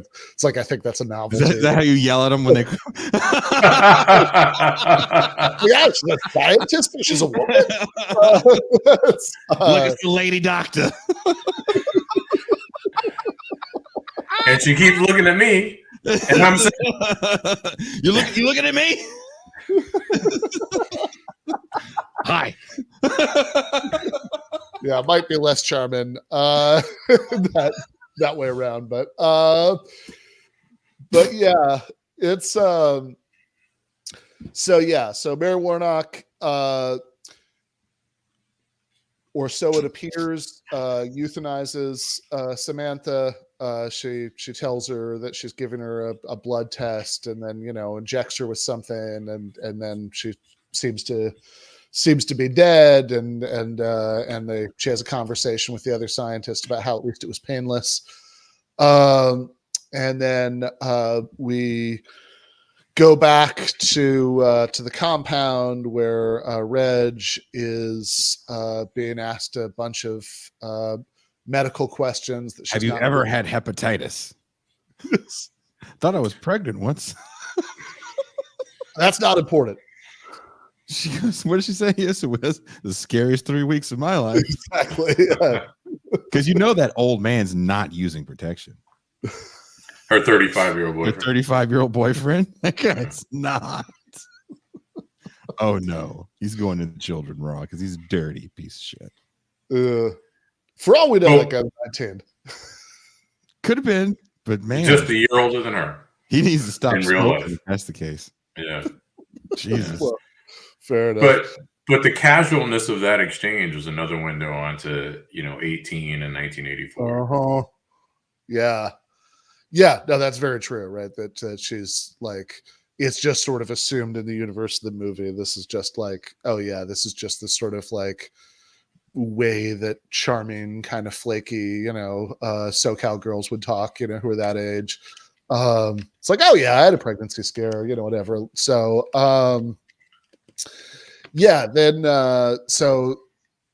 I think that's a novelty. Is that how you yell at them when they? Yeah, she's a scientist. She's a woman. Look at the lady doctor. And she keeps looking at me. And I'm saying, you looking at me? Hi. Yeah, it might be less charming that way around, but yeah, it's so Mary Warnock, or so it appears, euthanizes Samantha. She tells her that she's giving her a blood test, and then injects her with something, and then she seems to be dead, and she has a conversation with the other scientist about how at least it was painless. And then we go back to the compound where Reg is being asked a bunch of medical questions. That Have you ever had hepatitis? Thought I was pregnant once. That's not important. She goes, what did she say? Yes, it was the scariest 3 weeks of my life. Exactly. Because that old man's not using protection. her 35-year-old boyfriend. Her 35-year-old boyfriend? That guy's not. Oh, no. He's going to the children raw because he's a dirty piece of shit. For all we know, that guy was 19. Could have been, but man. Just a year older than her. He needs to stop in real life. if that's the case. Yeah. Jesus. Well, fair enough. But the casualness of that exchange was another window onto 18 and 1984. Yeah. No, that's very true, right? That she's like, it's just sort of assumed in the universe of the movie. This is just like, oh yeah, this is just this sort of like way that charming, kind of flaky, SoCal girls would talk, who are that age. It's like, oh yeah, I had a pregnancy scare, whatever. So then so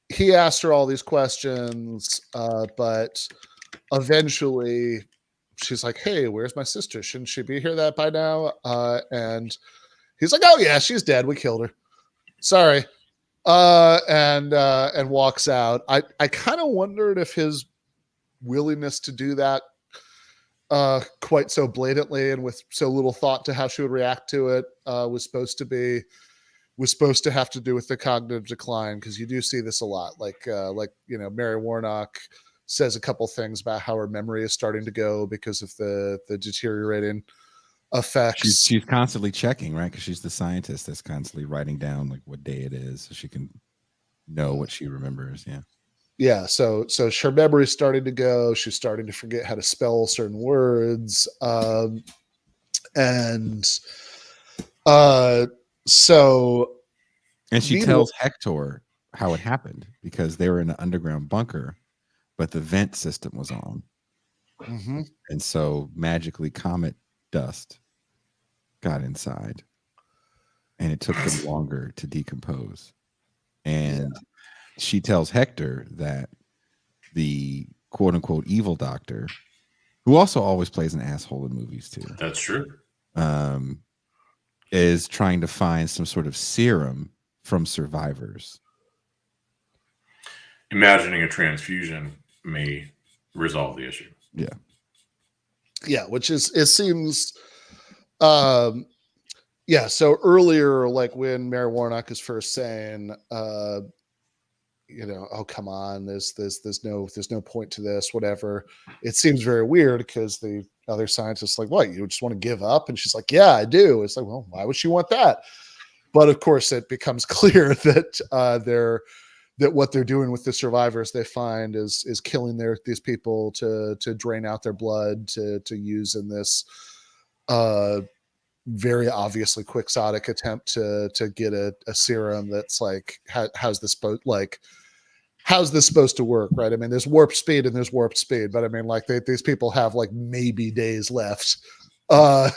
he asked her all these questions, but eventually she's like, hey, where's my sister? Shouldn't she be here by now? And he's like, oh yeah, she's dead. We killed her. Sorry. And walks out. I kind of wondered if his willingness to do that quite so blatantly and with so little thought to how she would react to it was supposed to have to do with the cognitive decline, because you do see this a lot. Like Mary Warnock says a couple things about how her memory is starting to go because of the deteriorating effects. She's constantly checking, right? Because she's the scientist that's constantly writing down like what day it is, so she can know what she remembers. Yeah. So her memory's starting to go. She's starting to forget how to spell certain words, and she tells Hector how it happened, because they were in an underground bunker, but the vent system was on, and so magically Comet dust got inside. and it took them longer to decompose. And she tells Hector that the quote unquote evil doctor, who also always plays an asshole in movies too. That's true. Is trying to find some sort of serum from survivors. Imagining a transfusion may resolve the issue. Yeah. Yeah, which is, it seems, so earlier, like when Mary Warnock is first saying, oh, come on, there's no point to this, whatever. It seems very weird because the other scientists like, what, you just want to give up? And she's like, yeah, I do. It's like, well, why would she want that? But of course, it becomes clear that that what they're doing with the survivors they find is killing these people to drain out their blood to use in this very obviously quixotic attempt to get a serum that's like, how's this supposed to work, right? I mean, there's warp speed and there's warped speed, but I mean, like these people have like maybe days left, and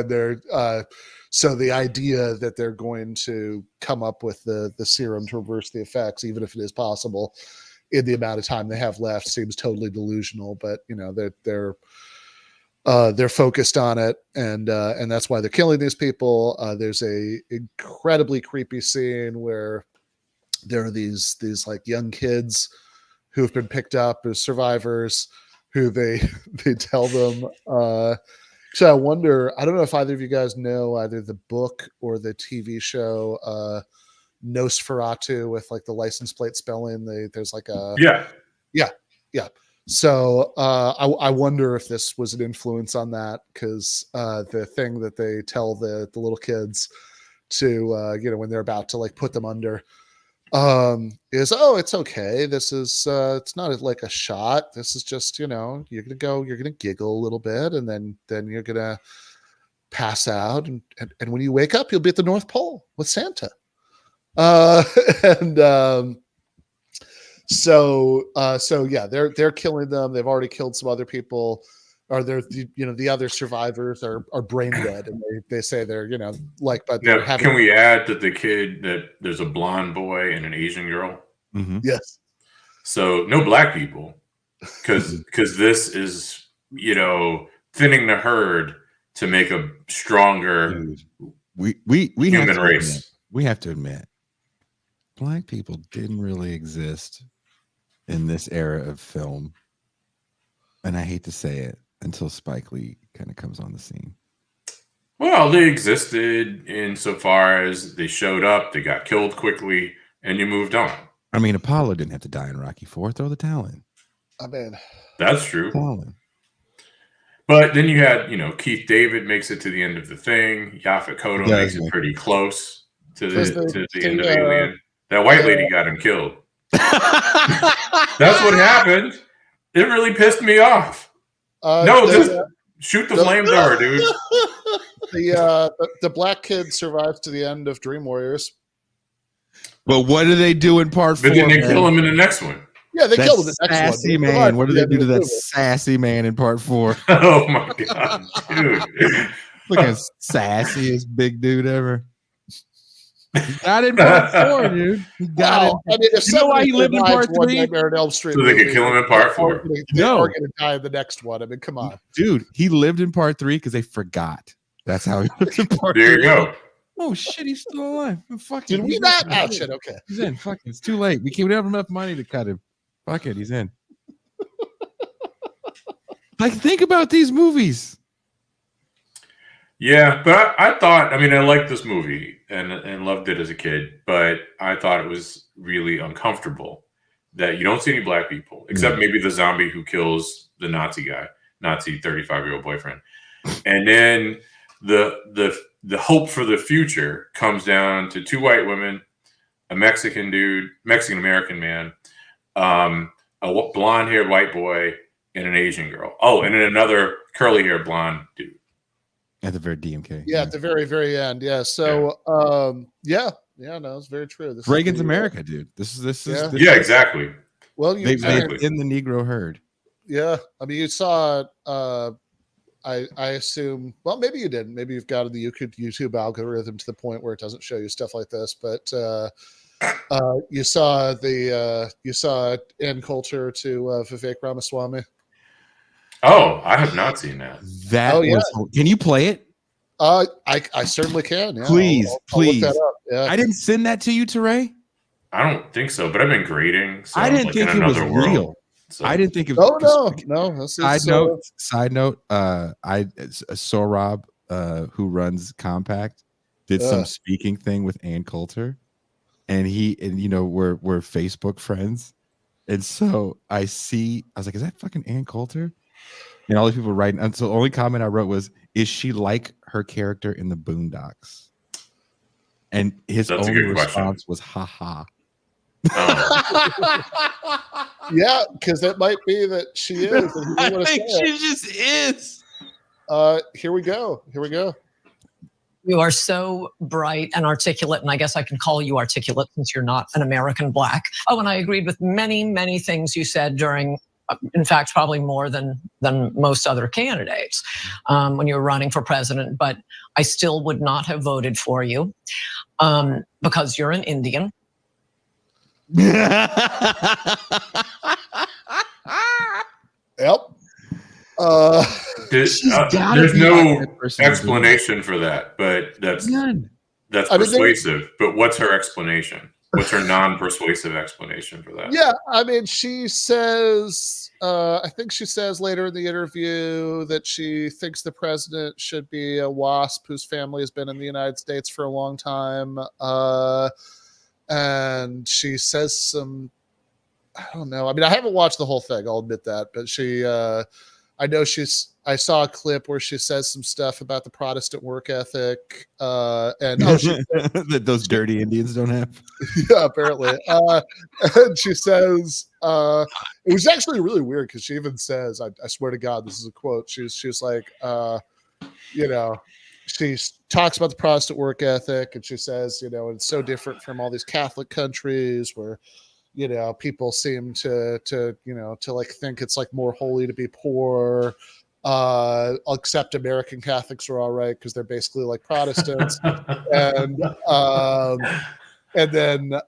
they're so the idea that they're going to come up with the serum to reverse the effects, even if it is possible in the amount of time they have left, seems totally delusional. But they're focused on it, and that's why they're killing these people. There's a incredibly creepy scene where there are these like young kids who've been picked up as survivors, who they tell them. So I wonder, I don't know if either of you guys know either the book or the TV show Nosferatu with like the license plate spelling. There's like a yeah. So I wonder if this was an influence on that, because the thing that they tell the little kids to when they're about to like put them under is, oh, it's okay, this is it's not like a shot, this is just you're gonna giggle a little bit and then you're gonna pass out, and when you wake up you'll be at the North Pole with Santa. So they're killing them. They've already killed some other people, or they're the other survivors are brain dead, and they say they're but now, can we add that that there's a blonde boy and an Asian girl? Mm-hmm. Yes. So no black people, because this is thinning the herd to make a stronger we human race. We have to admit, black people didn't really exist in this era of film, and I hate to say it, until Spike Lee kind of comes on the scene. Well, they existed insofar as they showed up, they got killed quickly, and you moved on. I mean, Apollo didn't have to die in Rocky IV. Throw the towel in. I mean, that's true. But then you had, Keith David makes it to the end of the thing. Yaphet Kotto makes it pretty close to the end of Alien. That white lady got him killed. That's what happened. It really pissed me off. Just shoot the flamethrower, dude. The black kid survives to the end of Dream Warriors. But what do they do in part 4? But then they kill him in the next one. Yeah, they killed him in the next sassy one. Man. What do they do to that sassy man in part 4? Oh my god, dude! Look at sassiest big dude ever. He got in part 4, dude. He got it. I mean, if you know why he lived in part 3? Nightmare on Elm Street, so they could kill him in part 4. No, they're going to die in the next one. I mean, come on, dude. He lived in part 3 because they forgot. That's how he lived in part 3. There you go. Oh shit, he's still alive. Fuck did we not? Oh shit, okay. He's in. Fuck it. It's too late. We don't have enough money to cut him. Fuck it, he's in. Like, think about these movies. Yeah, but I thought, I liked this movie and loved it as a kid, but I thought it was really uncomfortable that you don't see any black people, except maybe the zombie who kills the Nazi guy, Nazi 35-year-old boyfriend. And then the hope for the future comes down to 2 white women, a Mexican dude, Mexican-American man, a blonde-haired white boy, and an Asian girl. Oh, and then another curly-haired blonde dude. At the very DMK. Yeah, at the very, very end. Yeah. So, no, it's very true. This Reagan's America, dude. This is exactly. Well, they in the Negro herd. Yeah, I mean, you saw. I assume, well, maybe you didn't. Maybe you've got the YouTube algorithm to the point where it doesn't show you stuff like this. But you saw Ann Coulter to Vivek Ramaswamy. Oh, I have not seen that. That was. Can you play it? I certainly can. Yeah, Please, I'll look please. that up. Yeah. I didn't send that to you, Teray. I don't think so, but I've been grading. So I didn't think it was real. So. I didn't think it was. No. Side note. Sorab, who runs Compact, did some speaking thing with Ann Coulter, and we're Facebook friends, and so I was like, is that fucking Ann Coulter? And all these people writing. And so the only comment I wrote was, is she like her character in the Boondocks? And his only response was, ha ha. Yeah, because it might be that she is. I think she just is. Here we go. You are so bright and articulate, and I guess I can call you articulate since you're not an American Black. Oh, and I agreed with many, many things you said during, in fact, probably more than most other candidates when you were running for president, but I still would not have voted for you because you're an Indian. Yep. There's no explanation for that, but that's persuasive. But what's her explanation? What's her non-persuasive explanation for that? Yeah, I mean, she says, I think she says later in the interview that she thinks the president should be a WASP whose family has been in the United States for a long time. And she says some, I don't know. I mean, I haven't watched the whole thing, I'll admit that, but I saw a clip where she says some stuff about the Protestant work ethic, and that those dirty Indians don't have. Yeah, apparently. And she says it was actually really weird because she even says, I swear to God, this is a quote. She's like, she talks about the Protestant work ethic, and she says, it's so different from all these Catholic countries where, people seem to like think it's like more holy to be poor. Except American Catholics are all right because they're basically like Protestants. And then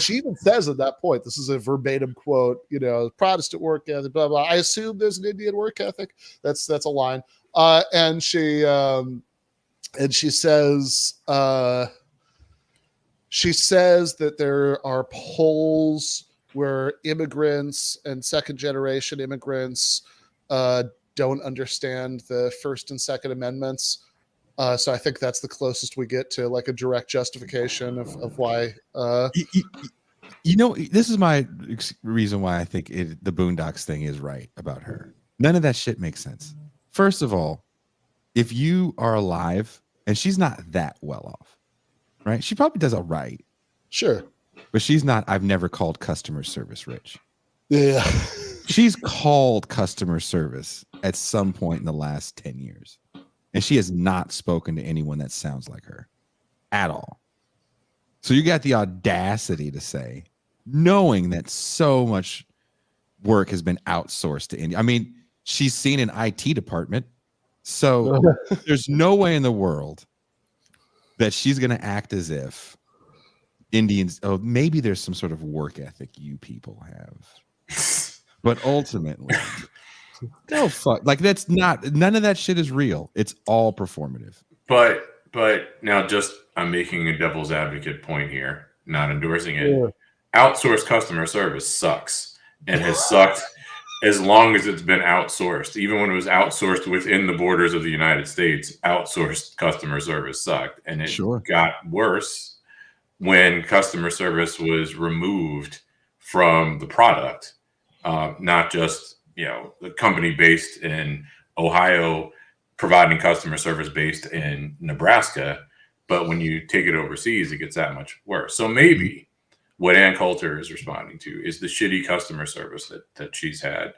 she even says at that point, this is a verbatim quote, Protestant work ethic, blah blah. I assume there's an Indian work ethic. That's a line. And she says that there are polls where immigrants and second generation immigrants don't understand the First and Second Amendments. So I think that's the closest we get to like a direct justification of why. This is my reason why I think the Boondocks thing is right about her. None of that shit makes sense. First of all, if you are alive, and she's not that well off, right? She probably does all right. Sure. But she's not, I've never called customer service rich. Yeah. She's called customer service at some point in the last 10 years. And she has not spoken to anyone that sounds like her at all. So you got the audacity to say, knowing that so much work has been outsourced to India. I mean, she's seen an IT department. So there's no way in the world that she's going to act as if Indians, maybe there's some sort of work ethic you people have. But ultimately, no fuck. Like that's none of that shit is real. It's all performative. But now I'm making a devil's advocate point here, not endorsing it. Yeah. Outsourced customer service sucks and has sucked as long as it's been outsourced. Even when it was outsourced within the borders of the United States, outsourced customer service sucked. And it got worse when customer service was removed from the product. Not just, the company based in Ohio providing customer service based in Nebraska, but when you take it overseas, it gets that much worse. So maybe what Ann Coulter is responding to is the shitty customer service that she's had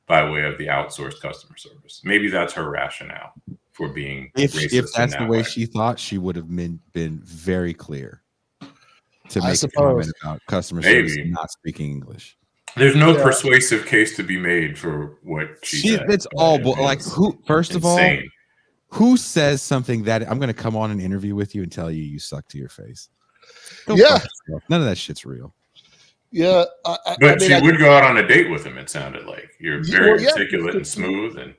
by way of the outsourced customer service. Maybe that's her rationale for being racist. If that's the way she thought, she would have been very clear to make a comment about customer service not speaking English. There's no persuasive case to be made for what she said. It's all like who? First of all, who says something that I'm going to come on an interview with you and tell you suck to your face? None of that shit's real. Yeah, but she would go out on a date with him. It sounded like you're very articulate and smooth, and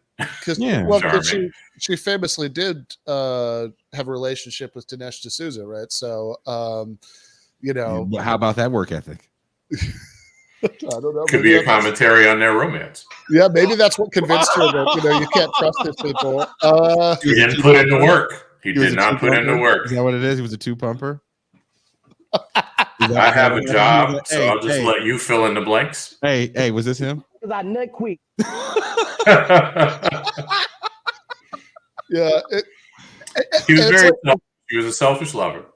she famously did have a relationship with Dinesh D'Souza, right? So, how about that work ethic? I don't know. Could be a commentary on their romance. Yeah, maybe that's what convinced her that you can't trust these people. He didn't put in the work. He did not put in the work. Is that what it is? He was a two-pumper. I have a job, so I'll just let you fill in the blanks. Hey, was this him? Because I nut quick. Yeah, he was very. He was a selfish lover.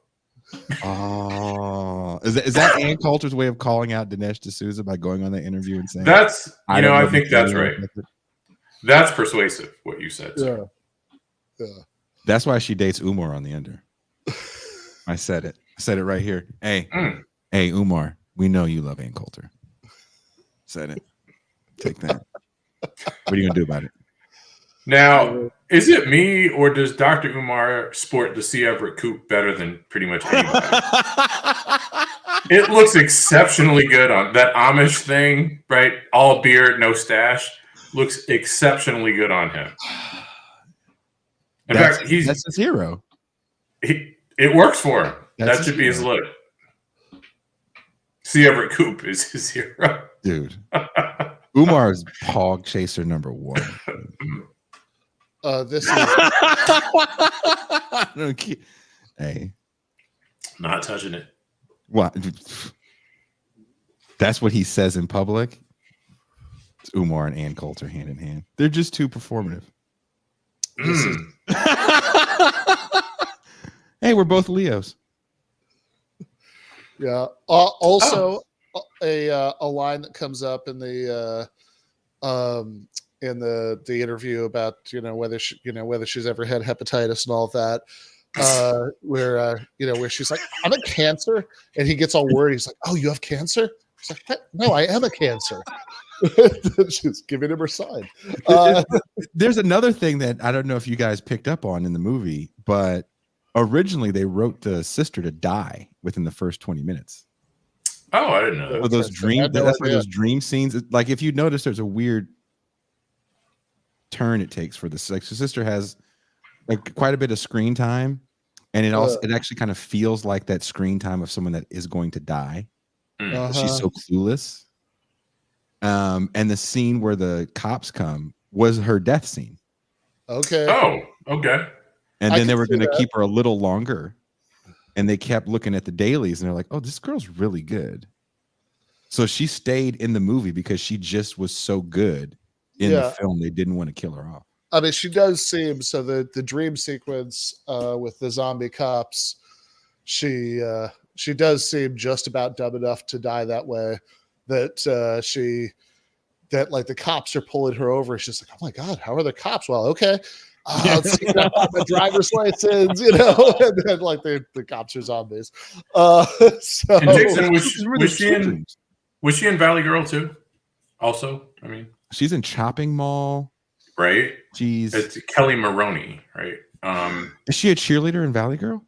Oh, is that Ann Coulter's way of calling out Dinesh D'Souza by going on the interview and saying that's? I think that's right. That's persuasive. What you said. Yeah. That's why she dates Umar on the under. I said it. I said it right here. Hey, Umar, we know you love Ann Coulter. Said it. Take that. What are you gonna do about it? Now, is it me or does Dr. Umar sport the C. Everett coupe better than pretty much anybody? It looks exceptionally good on that Amish thing, right? All beard, no stash. Looks exceptionally good on him. In fact, that's his hero. It works for him. That should be his look. C. Everett coupe is his hero. Dude. Umar is hog chaser number 1. This is hey, not touching it. What? That's what he says in public. It's Umar and Ann Coulter hand in hand. They're just too performative. Hey, we're both Leos. Yeah. Also, a line that comes up in the interview about whether she's ever had hepatitis and all of that, where she's like, I'm a cancer, and he gets all worried. He's like, oh, you have cancer? He's like, what? No, I am a cancer. She's giving him her sign. There's another thing that I don't know if you guys picked up on in the movie, but originally they wrote the sister to die within the first 20 minutes. Oh, I didn't know that. Those dream, that's why those dream scenes, like if you notice, there's a weird turn it takes for this. Like, the sister has quite a bit of screen time, and it actually kind of feels like that screen time of someone that is going to die. She's so clueless. And the scene where the cops come was her death scene. Okay. Oh, okay. And then they were going to keep her a little longer, and they kept looking at the dailies, and they're like, "Oh, this girl's really good." So she stayed in the movie because she just was so good in the film. They didn't want to kill her off. I mean, she does seem so. The dream sequence with the zombie cops, she does seem just about dumb enough to die that way. That like the cops are pulling her over. She's like, "Oh my god, how are the cops?" Well, okay. Let's see the driver's license, and then like the cops are zombies. So and Jason, was she in Valley Girl too? Also, I mean, she's in Chopping Mall, right? It's Kelly Maroney, right? Is she a cheerleader in Valley Girl?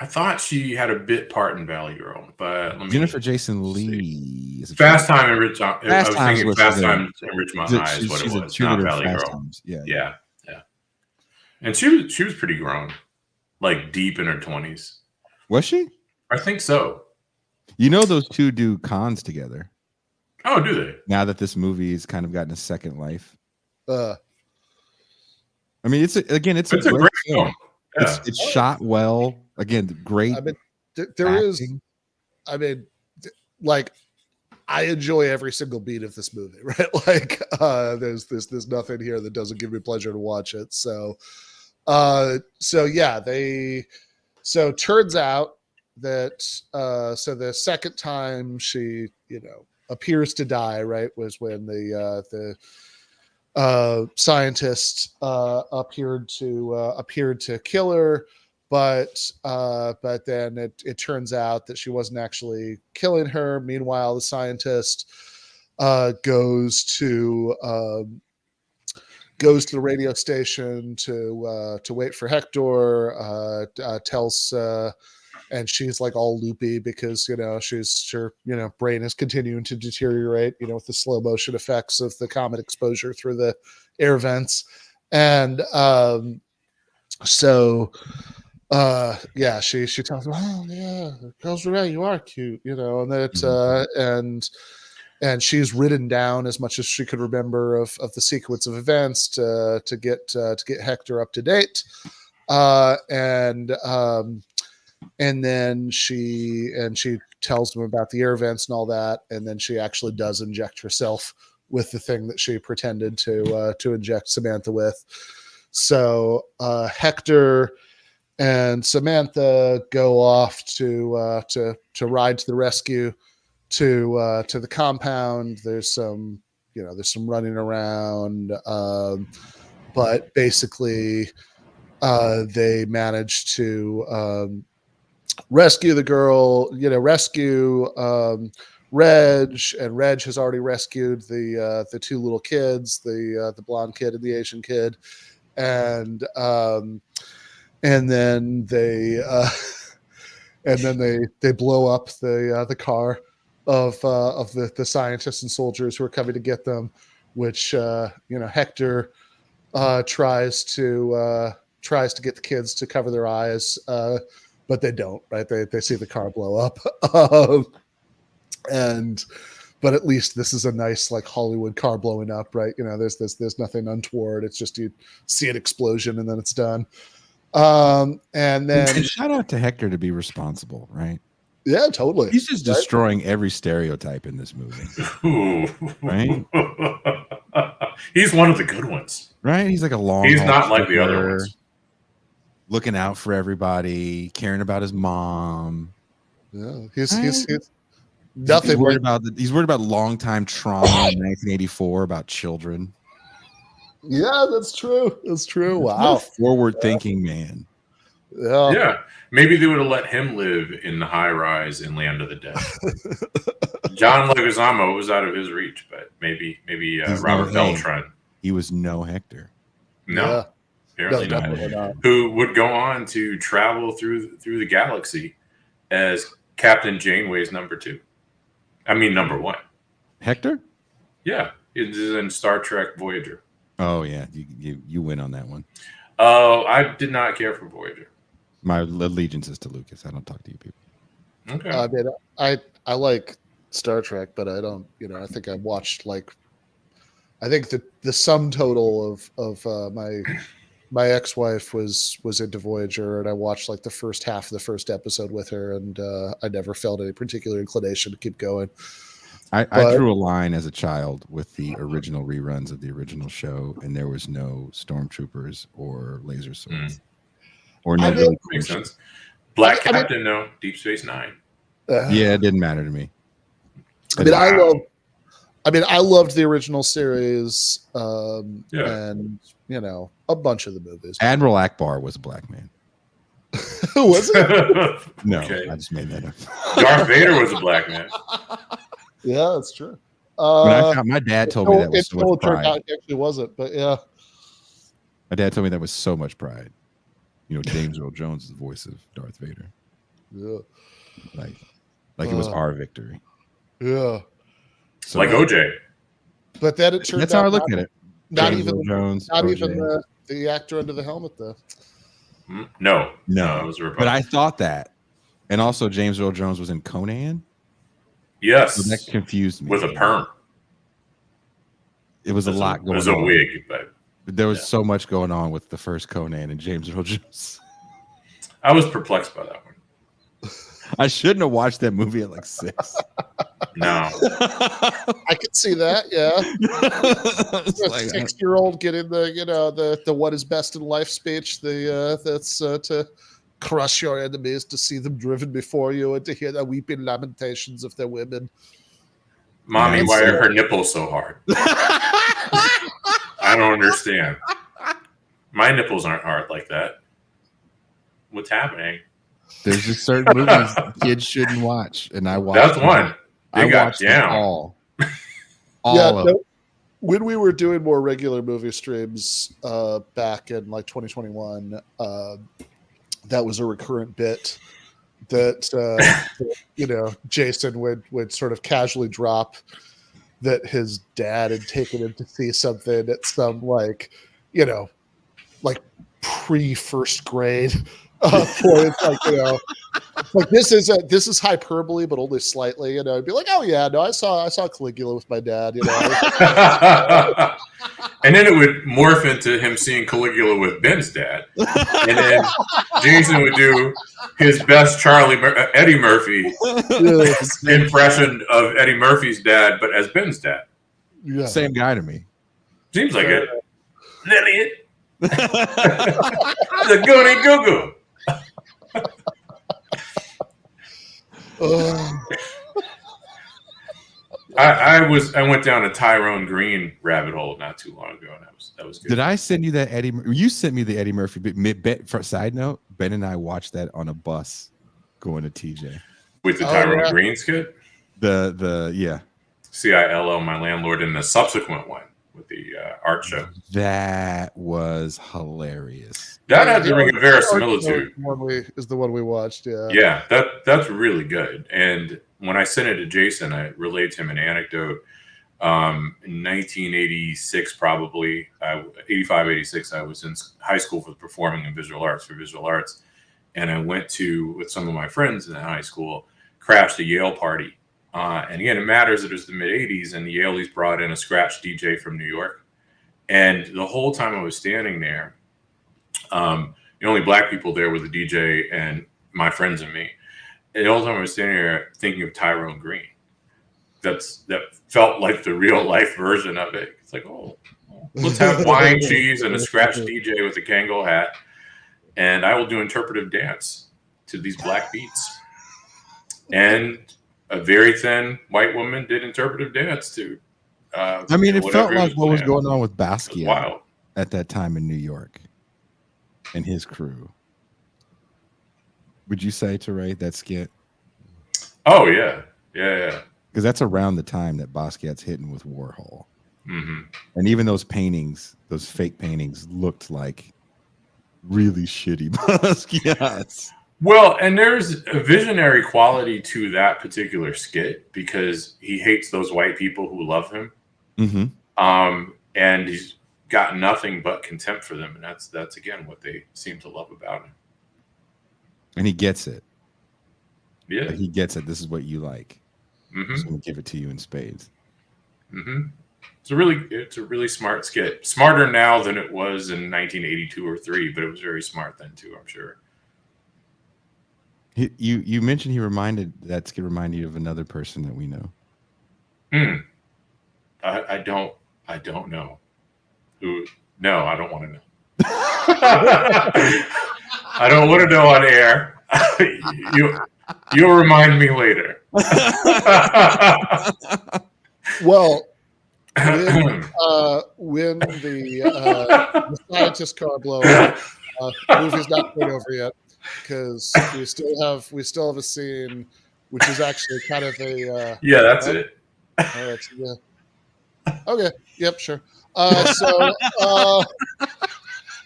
I thought she had a bit part in Valley Girl, but Jennifer Jason Leigh. Fast Time in Ridgemont. I was thinking Fast Time in Ridgemont High is what it was, not Valley Girl. Yeah. And she was pretty grown, like deep in her 20s. Was she? I think so. Those two do cons together. Oh, do they? Now that this movie has kind of gotten a second life. I mean, it's a great film. Yeah. It's shot well. Again, great. I mean, I enjoy every single beat of this movie, right? Like, there's nothing here that doesn't give me pleasure to watch it. So turns out that the second time she appears to die, right, was when the scientist appeared to kill her. But then it turns out that she wasn't actually killing her. Meanwhile, the scientist goes to the radio station to wait for Hector. Tells and she's like all loopy because her brain is continuing to deteriorate with the slow motion effects of the comet exposure through the air vents. And so she tells him, oh yeah, girls are right, you are cute, and that and she's written down as much as she could remember of the sequence of events to get Hector up to date. And then she tells him about the air vents and all that, and then she actually does inject herself with the thing that she pretended to inject Samantha with. So Hector and Samantha go off to ride to the rescue to the compound. There's some running around, but basically they manage to rescue the girl, rescue Reg, and Reg has already rescued the two little kids, the blonde kid and the Asian kid, and then they blow up the car of the scientists and soldiers who are coming to get them, which Hector tries to get the kids to cover their eyes, but they don't, right? They see the car blow up. But at least this is a nice like Hollywood car blowing up, right? There's nothing untoward. It's just you see an explosion and then it's done. And then shout out to Hector to be responsible, right? Yeah, totally. He's just destroying every stereotype in this movie. Right? He's one of the good ones. Right? He's like a long. He's not like the other ones. Looking out for everybody, caring about his mom. Yeah, he's nothing. He's worried about long-time trauma in 1984 about children. Yeah, that's true. That's true. Wow, forward-thinking man. Yeah. Yeah. Maybe they would have let him live in the high rise in Land of the Dead. John Leguizamo was out of his reach, but maybe Robert Beltran. He was no Hector. No, apparently not. Who would go on to travel through the galaxy as Captain Janeway's number 2. I mean, number 1. Hector? Yeah, it is in Star Trek Voyager. Oh yeah, you win on that one. Oh, I did not care for Voyager. My allegiance is to Lucas. I don't talk to you people. Okay. I mean, I like Star Trek, but I don't. I think I watched I think the sum total of my ex-wife was into Voyager, and I watched the first half of the first episode with her, and I never felt any particular inclination to keep going. I drew a line as a child with the original reruns of the original show, and there was no stormtroopers or laser swords. Or no, really cool makes sense. Black Captain, no. Deep Space Nine. Yeah, it didn't matter to me. I loved the original series, and a bunch of the movies. Admiral Akbar was a black man. Was it? No, okay. I just made that up. Darth Vader was a black man. Yeah, that's true. My dad told me that was so much pride. It actually wasn't, but yeah. My dad told me that was so much pride. James Earl Jones is the voice of Darth Vader. Yeah. Like it was our victory. Yeah. So, like OJ. But then it turned out. That's how I look at it. Not James even Earl Jones. Not OJ. even the actor under the helmet, though. No. No. It was a Republican. But I thought that. And also James Earl Jones was in Conan. Yes. So that confused me. With a perm. It was a lot going on. It was a wig, but there was so much going on with the first Conan and James Earl Jones. I was perplexed by that one. I shouldn't have watched that movie at 6. No. I could see that, yeah. A 6-year-old getting the what is best in life speech, that's to crush your enemies, to see them driven before you, and to hear the weeping lamentations of their women. Mommy, why are her nipples so hard? I don't understand. My nipples aren't hard like that. What's happening? There's just certain movies kids shouldn't watch, and I watched. That's one. I watched them all. All of it. When we were doing more regular movie streams back in like 2021, that was a recurrent bit that Jason would sort of casually drop that his dad had taken him to see something at some like pre-first grade point. Like this is hyperbole, but only slightly. I'd be like, oh yeah, no, I saw Caligula with my dad. And then it would morph into him seeing Caligula with Ben's dad, and then Jason would do his best Eddie Murphy impression of Eddie Murphy's dad, but as Ben's dad. Yeah. Same guy to me. Seems like it. Lillian. The goody goo goo. I went down a Tyrone Green rabbit hole not too long ago, and that was good. Did I send you that Eddie? You sent me the Eddie Murphy. For side note, Ben and I watched that on a bus going to TJ with the Tyrone Green skit. The CILO, my landlord, and the subsequent one with the art show. That was hilarious. That had the ring of verisimilitude. Is the one we watched. Yeah, that's really good. And when I sent it to Jason, I relayed to him an anecdote. In 1986, probably 85, 86, I was in high school for performing and visual arts, and I went with some of my friends in high school, crashed a Yale party. And again, it matters that it was the mid 80s, and the Yaleys brought in a scratch DJ from New York. And the whole time I was standing there, the only black people there were the DJ and my friends and me. And the whole time I was standing there thinking of Tyrone Green. That felt like the real life version of it. It's like, oh, let's have wine, cheese, and a scratch DJ with a Kangol hat, and I will do interpretive dance to these black beats. And a very thin white woman did interpretive dance to. It felt like what was going on with Basquiat Wow. at that time in New York and his crew. Would you say, Touré, that skit? Oh, yeah. Because that's around the time that Basquiat's hitting with Warhol. Mm-hmm. And even those paintings, those fake paintings, looked like really shitty Basquiat's. Well, and there's a visionary quality to that particular skit because he hates those white people who love him. Mm-hmm. And he's got nothing but contempt for them. And that's again, what they seem to love about him. And he gets it. Yeah. He gets it. This is what you like. Mm-hmm. So I'm going to give it to you in spades. Mm-hmm. It's a really smart skit. Smarter now than it was in 1982 or 3, but it was very smart then too, I'm sure. You mentioned that skit reminded you of another person that we know. I don't know. Who? No, I don't want to know. I don't want to know on air. You'll remind me later. Well, when the scientist car blow up, the movie's not quite over yet because we still have a scene which is actually kind of a yeah, that's it. Yeah. Okay. Yep. Sure. So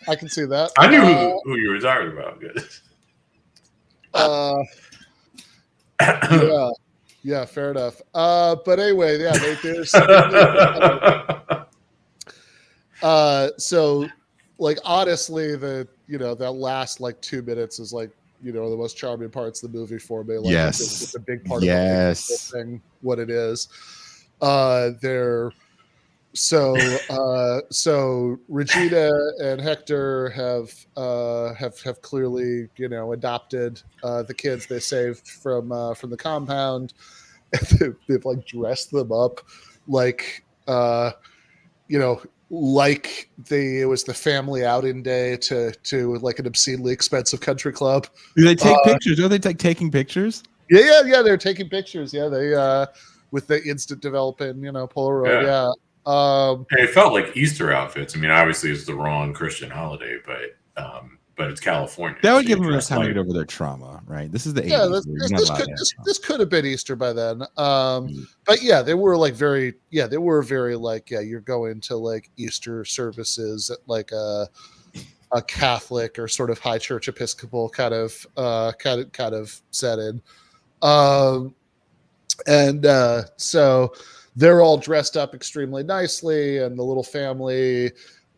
I can see that. I knew who you were talking about. Good. Yeah, fair enough. But anyway, yeah, there's so like honestly, that last like 2 minutes is like the most charming parts of the movie for me. Like, yes, it's a big part of the thing. What it is, So Regina and Hector have clearly adopted the kids they saved from the compound. They've like dressed them up like like it was the family outing day to like an obscenely expensive country club. Do they take pictures? Are they taking pictures? Yeah. They're taking pictures. Yeah, they with the instant developing Polaroid. Yeah. It felt like Easter outfits. I mean, obviously it's the wrong Christian holiday, but but it's California. That would so give you them enough dress time to like- get over their trauma, right? This is the 80s. Yeah, where you're not allowed to have trauma. this could have been Easter by then. But yeah, they were like very like, yeah, you're going to like Easter services at like a Catholic or sort of high church Episcopal kind of setting. So they're all dressed up extremely nicely, and the little family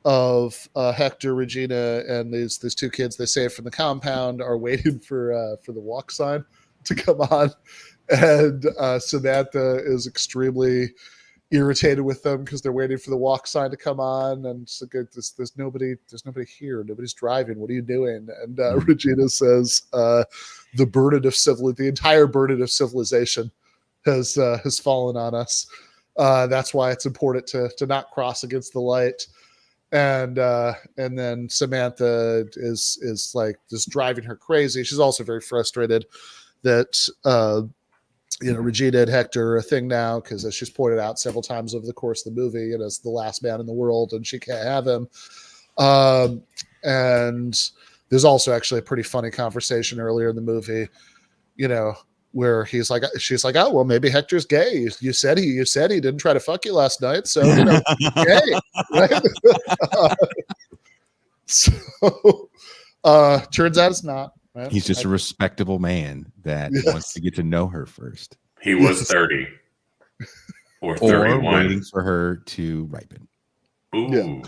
of Hector, Regina, and these two kids they saved from the compound are waiting for the walk sign to come on, and Samantha is extremely irritated with them because they're waiting for the walk sign to come on, and so there's nobody here, nobody's driving. What are you doing? And Regina says the entire burden of civilization has fallen on us. That's why it's important to not cross against the light. And then Samantha is like just driving her crazy. She's also very frustrated that Regina and Hector are a thing now, because as she's pointed out several times over the course of the movie, it's the last man in the world and she can't have him. And there's also actually a pretty funny conversation earlier in the movie, where she's like, oh, well, maybe Hector's gay. You said he didn't try to fuck you last night, so gay, right? So turns out it's not. Right? He's just a respectable man that wants to get to know her first. He was 30 or 31. Or waiting for her to ripen. Ooh.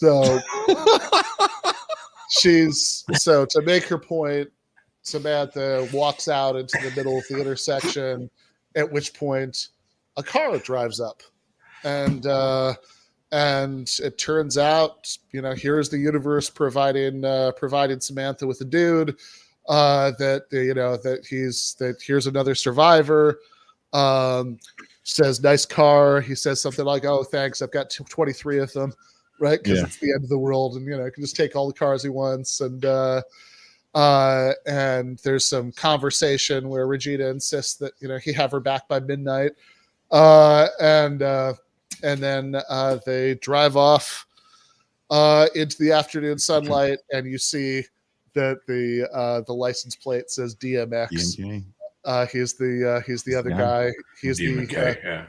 Yeah. So to make her point, Samantha walks out into the middle of the intersection, at which point a car drives up, and it turns out, here's the universe providing Samantha with a dude, that here's another survivor. Says nice car. He says something like, "Oh, thanks, I've got 23 of them." Right, because it's the end of the world, and he can just take all the cars he wants. And there's some conversation where Regina insists that he have her back by midnight, and then they drive off into the afternoon sunlight, and you see that the license plate says DMX. DMK. He's the other guy. He's DMK,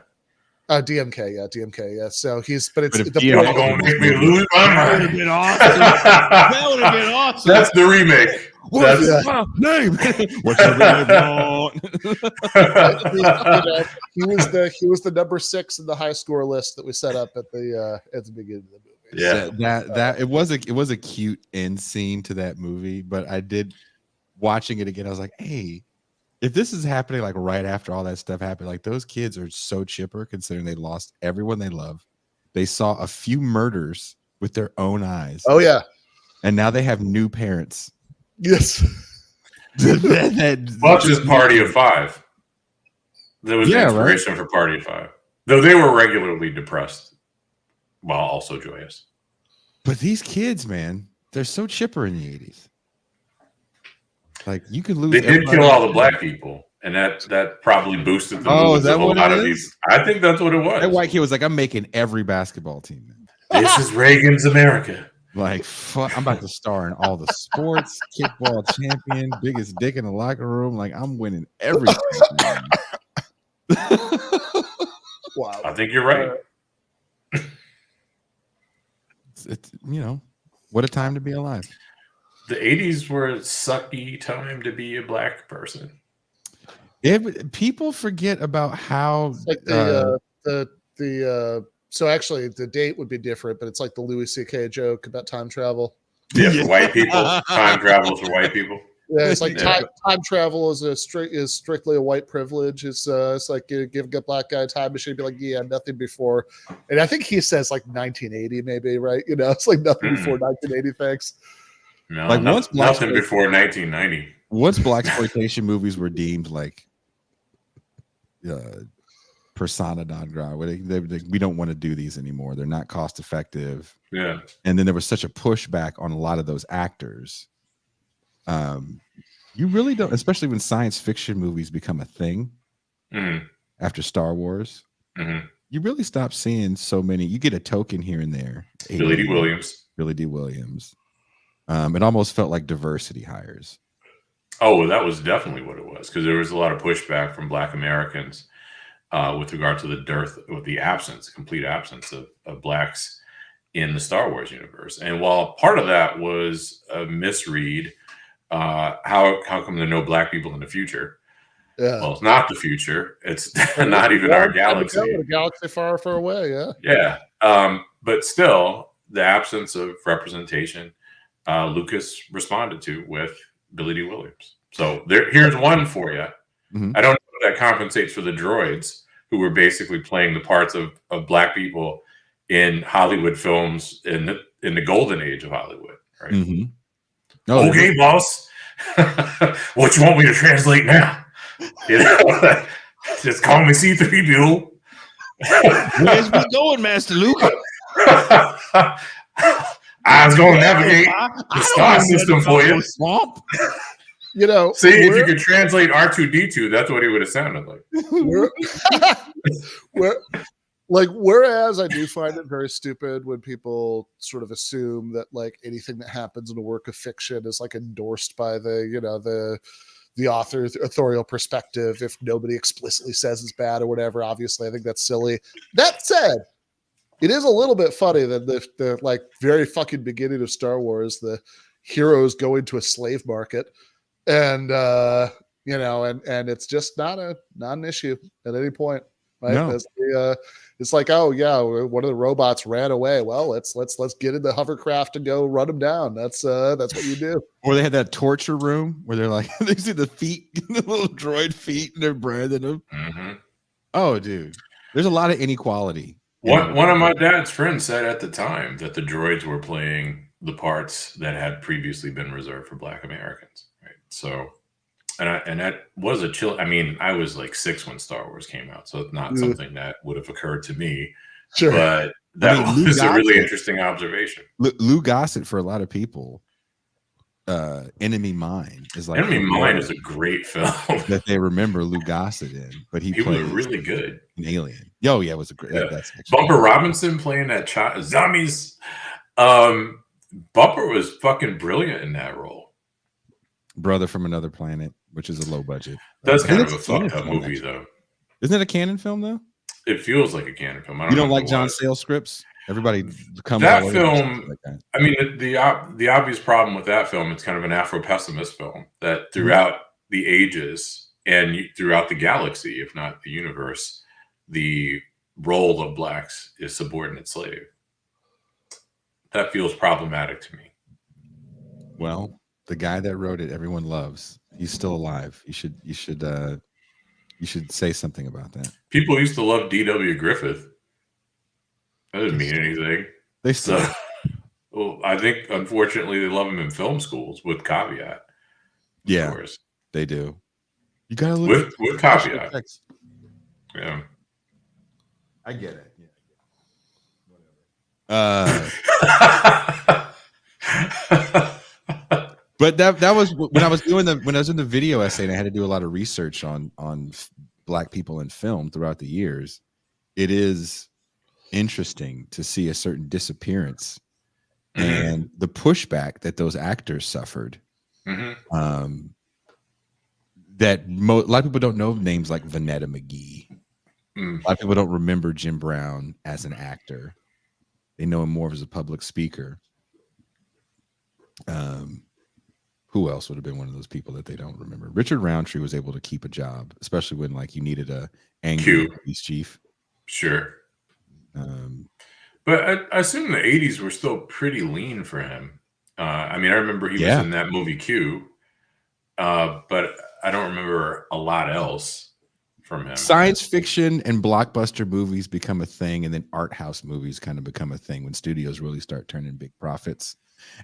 DMK, yeah. So but it's if the DMX Y'all gonna make me lose my That would mind. have been awesome. That would have been awesome. That's the remake. What's That's your name? What's your name? he was the number 6 in the high score list that we set up at the beginning of the movie. Yeah. That it was a cute end scene to that movie, but I did watching it again. I was like, hey, if this is happening like right after all that stuff happened, like those kids are so chipper considering they lost everyone they love. They saw a few murders with their own eyes. Oh yeah, and now they have new parents. Yes. Well, it's just Party of Five. That was the inspiration for Party of Five. Though they were regularly depressed while also joyous. But these kids, man, they're so chipper in the 80s. Like you could lose. They did kill all the black people, and that probably boosted the moods of a lot of people. I think that's what it was. That white kid was like, "I'm making every basketball team. This is Reagan's America." Like, fuck, I'm about to star in all the sports, kickball champion, biggest dick in the locker room. Like, I'm winning everything. Wow, I think you're right. It's what a time to be alive. The 80s were a sucky time to be a black person. People forget about how like so actually the date would be different, but it's like the Louis C.K. joke about time travel. Yeah, for white people, time travel for white people. Yeah, it's like time travel is strictly a white privilege. It's like give a black guy a time machine, be like, yeah, nothing before. And I think he says like 1980, maybe, right? It's like nothing before 1980. Thanks. No, like nothing before 1990. Once blaxploitation movies were deemed like persona non grata, we don't want to do these anymore. They're not cost effective. Yeah. And then there was such a pushback on a lot of those actors. You really don't, especially when science fiction movies become a thing after Star Wars. you really stop seeing so many. You get a token here and there. Billy D. Williams. Billy D. Williams. It almost felt like diversity hires. Oh, well, that was definitely what it was, because there was a lot of pushback from Black Americans with regard to the complete absence of Blacks in the Star Wars universe. And while part of that was a misread, how come there are no Black people in the future? Yeah. Well, it's not the future. It's not even our galaxy. A galaxy far, far away. Yeah. Yeah. But still, the absence of representation, Lucas responded to with Billy D. Williams. So here's one for you. Mm-hmm. I don't know if that compensates for the droids who were basically playing the parts of Black people in Hollywood films in the golden age of Hollywood. Right. Mm-hmm. Oh, okay, boss. What you want me to translate now? You know, just call me C3PO. Where's we going, Master Luke? I was going to navigate the star system for you. Swamp. You know, see, if you could translate R2D2, that's what he would have sounded like. Whereas I do find it very stupid when people sort of assume that like anything that happens in a work of fiction is like endorsed by the author's authorial perspective if nobody explicitly says it's bad or whatever. Obviously, I think that's silly. That said, it is a little bit funny that the like very fucking beginning of Star Wars, the heroes go into a slave market, and and it's just not an issue at any point. Right? No. It's like, oh yeah, one of the robots ran away. Well, let's get in the hovercraft and go run them down. That's what you do. Or they had that torture room where they're like, they see the feet, the little droid feet, and they're branding them. Mm-hmm. Oh, dude, there's a lot of inequality. One of my dad's friends said at the time that the droids were playing the parts that had previously been reserved for Black Americans. Right. So, and that was a chill. I mean, I was like 6 when Star Wars came out, so it's not something that would have occurred to me. Sure. But that was a really interesting observation. Lou Gossett, for a lot of people, Enemy Mine is like Enemy Mine is a great film that they remember Lou Gossett in, but he was really good. An alien. Oh yeah, it was a great. Yeah. That's Bumper Robinson playing that zombies. Bumper was fucking brilliant in that role. Brother from Another Planet, which is a low budget. That's kind of a fucked up movie, though. Isn't it a canon film though? It feels like a canon film. You don't like John Sayles scripts? Everybody comes that film. Like that. I mean, the obvious problem with that film, it's kind of an Afro-pessimist film that throughout the ages and throughout the galaxy, if not the universe, the role of Blacks is subordinate slave. That feels problematic to me. Well, the guy that wrote it, everyone loves. He's still alive. You should say something about that. People used to love D.W. Griffith. That doesn't mean anything. They still. Well, I think unfortunately they love him in film schools with caveat. Yeah, of course. They do. You gotta look with caveat. Effects. Yeah, I get it. Yeah, whatever. But that was when I was in the video essay and I had to do a lot of research on Black people in film throughout the years. It is interesting to see a certain disappearance and the pushback that those actors suffered. That a lot of people don't know names like Vanetta McGee. A lot of people don't remember Jim Brown as an actor. They know him more as a public speaker. Who else would have been one of those people that they don't remember? Richard Roundtree was able to keep a job, especially when like you needed a angry police chief. Sure. But I assume the 80s were still pretty lean for him. I mean, I remember he was in that movie Q, but I don't remember a lot else from him. Science fiction and blockbuster movies become a thing, and then art house movies kind of become a thing when studios really start turning big profits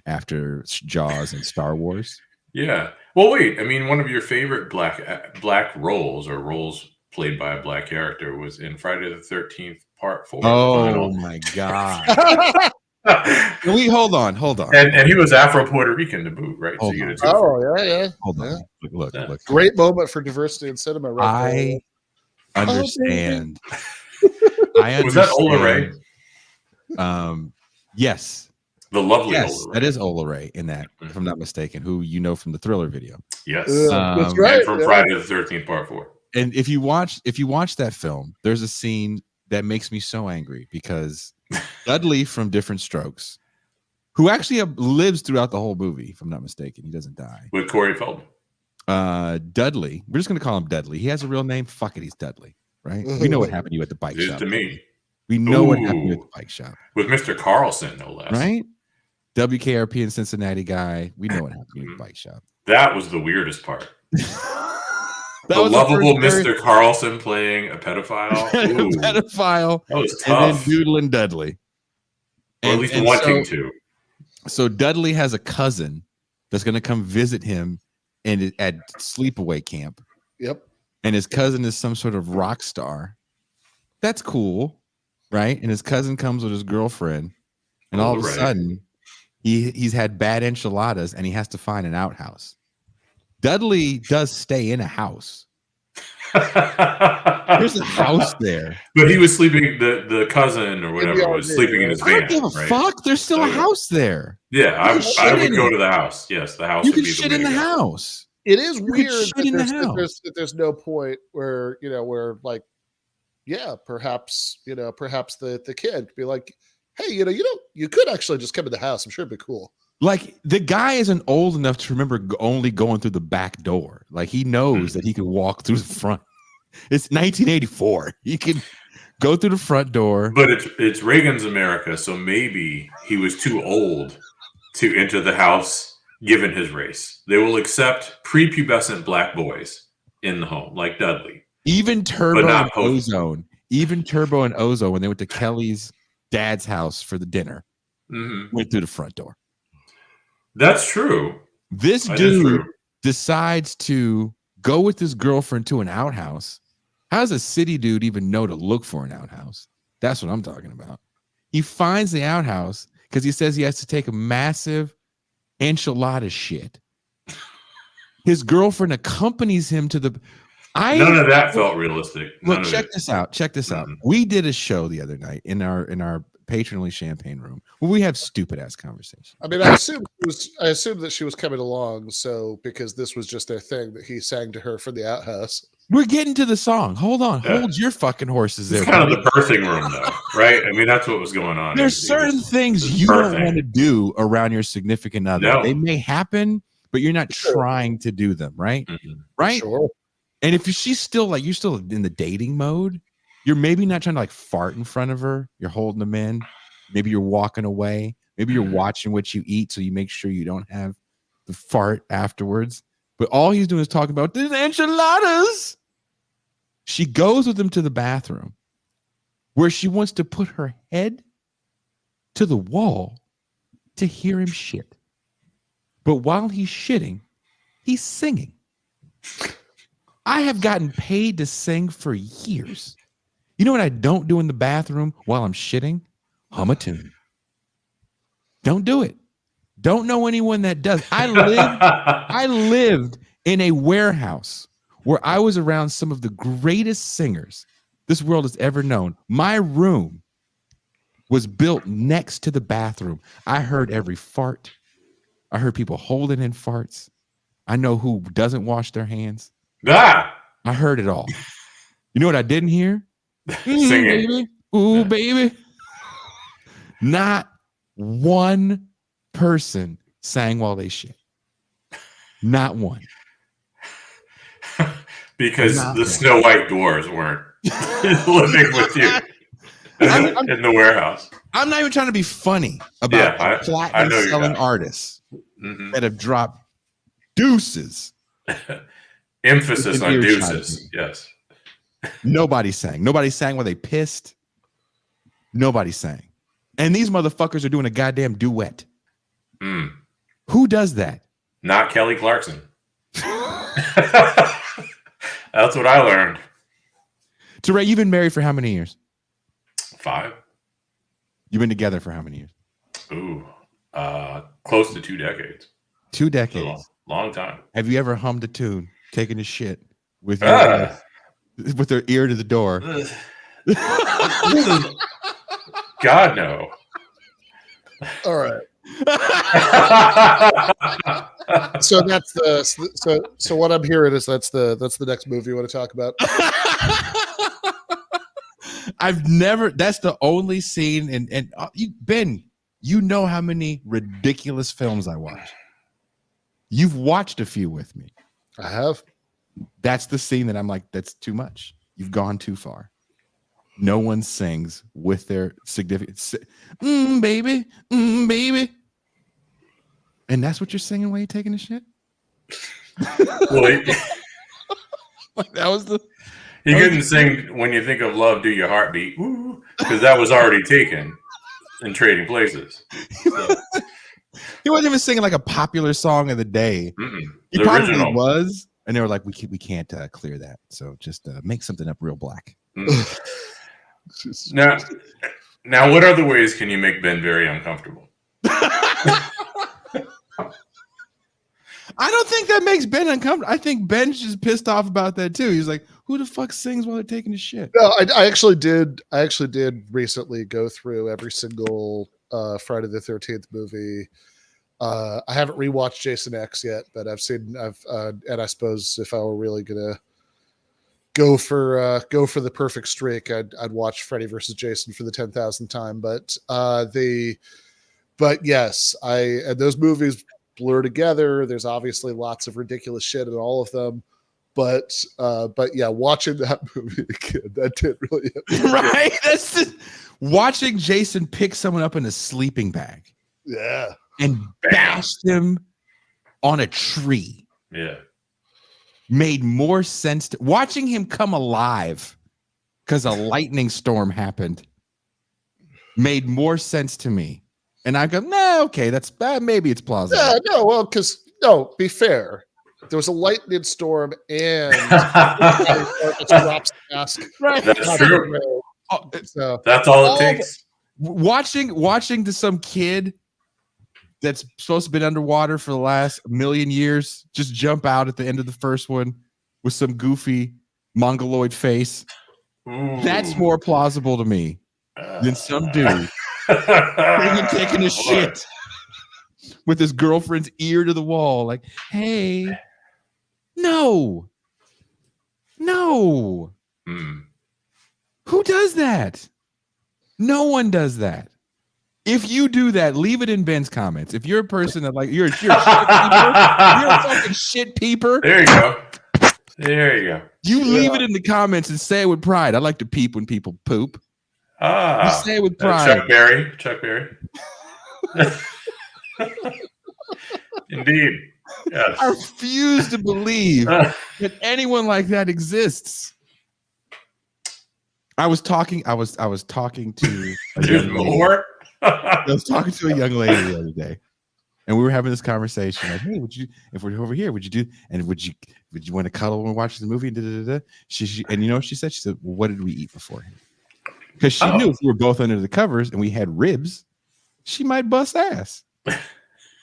after Jaws and Star Wars. Yeah. Well, wait. I mean, one of your favorite black roles or roles played by a Black character was in Friday the 13th Part 4. Oh my God. Hold on. And he was Afro-Puerto Rican to boot, right? Hold on. Yeah. Hold on. Look. Great moment for diversity in cinema. Right I understand. I Was that Ola Ray? Yes. The lovely Yes, Ola Ray. that is Ola Ray in that, if I'm not mistaken, who you know from the Thriller video. Yes. That's right. And from Friday the 13th Part 4. And if you watch that film, there's a scene that makes me so angry because Dudley from Different Strokes, who actually lives throughout the whole movie, if I'm not mistaken, he doesn't die. With Corey Feldman. Dudley, we're just gonna call him Dudley. He has a real name. Fuck it, he's Dudley, right? We know what happened to you at the bike shop. To me. We know what happened to you at the bike shop. With Mr. Carlson, no less. Right? WKRP in Cincinnati guy. We know what happened to you at the bike shop. That was the weirdest part. The lovable Mr. Carlson playing a pedophile. A pedophile. That was tough. And then doodling Dudley. Or at least wanting to. So Dudley has a cousin that's going to come visit him at sleepaway camp. Yep. And his cousin is some sort of rock star. That's cool, right? And his cousin comes with his girlfriend, and all of a sudden, he's had bad enchiladas, and he has to find an outhouse. Dudley does stay in a house. There's a house there. But he was sleeping, the cousin or whatever was sleeping in his van. I don't give a fuck. There's still a house there. Yeah, I would go to the house. Yes, the house. You can shit in the house. It is weird that there's no point where, where like, yeah, perhaps the kid could be like, hey, you could actually just come in the house. I'm sure it'd be cool. Like, the guy isn't old enough to remember only going through the back door. Like, he knows that he can walk through the front. It's 1984. He can go through the front door. But it's Reagan's America, so maybe he was too old to enter the house given his race. They will accept prepubescent black boys in the home, like Dudley. Even Turbo and Ozone. Even Turbo and Ozone, when they went to Kelly's dad's house for the dinner, went through the front door. That's true. This dude decides to go with his girlfriend to an outhouse. How does a city dude even know to look for an outhouse? That's what I'm talking about. He finds the outhouse because he says he has to take a massive enchilada shit. His girlfriend accompanies him to the... None of that felt realistic. Look, check this out. Check this out. We did a show the other night in our patronly champagne room where we have stupid ass conversations. I mean, I assumed that she was coming along, so because this was just their thing that he sang to her for the outhouse. We're getting to the song. Hold on. Yeah. Hold your fucking horses there. It's kind of the birthing room, though, right? I mean, that's what was going on. There's certain things you don't want to do around your significant other. No. They may happen, but you're not trying to do them, right? Right? Sure. And if she's still like, you're still in the dating mode, you're maybe not trying to like fart in front of her. You're holding them in. Maybe you're walking away. Maybe you're watching what you eat so you make sure you don't have the fart afterwards. But all he's doing is talking about the enchiladas. She goes with him to the bathroom where she wants to put her head to the wall to hear him shit. But while he's shitting, he's singing. I have gotten paid to sing for years. You know what I don't do in the bathroom while I'm shitting? Hum a tune. Don't do it. Don't know anyone that does. I lived in a warehouse where I was around some of the greatest singers this world has ever known. My room was built next to the bathroom. I heard every fart. I heard people holding in farts. I know who doesn't wash their hands. I heard it all. You know what I didn't hear? Singing. Baby. Ooh, baby. Not one person sang while they shit. Not one. Because the Snow White dwarves weren't living with you in the warehouse. I'm not even trying to be funny about platinum selling artists that have dropped deuces. Emphasis on deuces. Yes. Nobody sang. Nobody sang while they pissed. Nobody sang. And these motherfuckers are doing a goddamn duet. Who does that? Not Kelly Clarkson. That's what I learned. Touré, you've been married for how many years? 5. You've been together for how many years? Ooh, close to 2 decades. 2 decades. Long time. Have you ever hummed a tune, taken a shit with your with their ear to the door? God no. All right. So that's so what I'm hearing is that's the next movie you want to talk about. I've never. That's the only scene. And Ben, you know how many ridiculous films I watch. You've watched a few with me. I have. That's the scene that I'm like, that's too much. You've gone too far. No one sings with their significant, baby, baby. And that's what you're singing while you're taking a shit? Well, Like that was the. he couldn't sing When You Think of Love, Do Your Heart Beat, because that was already taken in Trading Places. So. He wasn't even singing like a popular song of the day. He The probably original. was. And they were like, we can't clear that. So just make something up real black. Now, what other ways can you make Ben very uncomfortable? I don't think that makes Ben uncomfortable. I think Ben's just pissed off about that too. He's like, who the fuck sings while they're taking a shit? No, I actually did recently go through every single Friday the 13th movie. I haven't rewatched Jason X yet, but and I suppose if I were really gonna go for the perfect streak, I'd watch Freddy versus Jason for the 10,000th time. But yes, and those movies blur together. There's obviously lots of ridiculous shit in all of them. But yeah, watching that movie again, that did really hit me. Right? That's just watching Jason pick someone up in a sleeping bag. Yeah. And bashed him on a tree. Yeah. Made more sense to watching him come alive because a lightning storm happened. Made more sense to me. And I go, nah, okay, that's bad. Maybe it's plausible. Yeah, no, well, be fair. There was a lightning storm and drops the mask. Right. That's true. So That's all it takes. Watching to some kid that's supposed to have been underwater for the last million years just jump out at the end of the first one with some goofy mongoloid face. Ooh. That's more plausible to me than some dude taking a shit with his girlfriend's ear to the wall. Like, hey, no. Who does that? No one does that. If you do that, leave it in Ben's comments. If you're a person that you're a shit peeper, you're a fucking shit peeper. There you go. There you go. You leave it in the comments and say it with pride. I like to peep when people poop. You say it with pride. Chuck Berry. Indeed. Yes. I refuse to believe that anyone like that exists. I was talking to There's more. I was talking to a young lady the other day, and we were having this conversation. Like, hey, if we're over here, would you want to cuddle when we watch the movie? And she and you know what she said? She said, well, what did we eat beforehand? Because she knew if we were both under the covers and we had ribs, she might bust ass.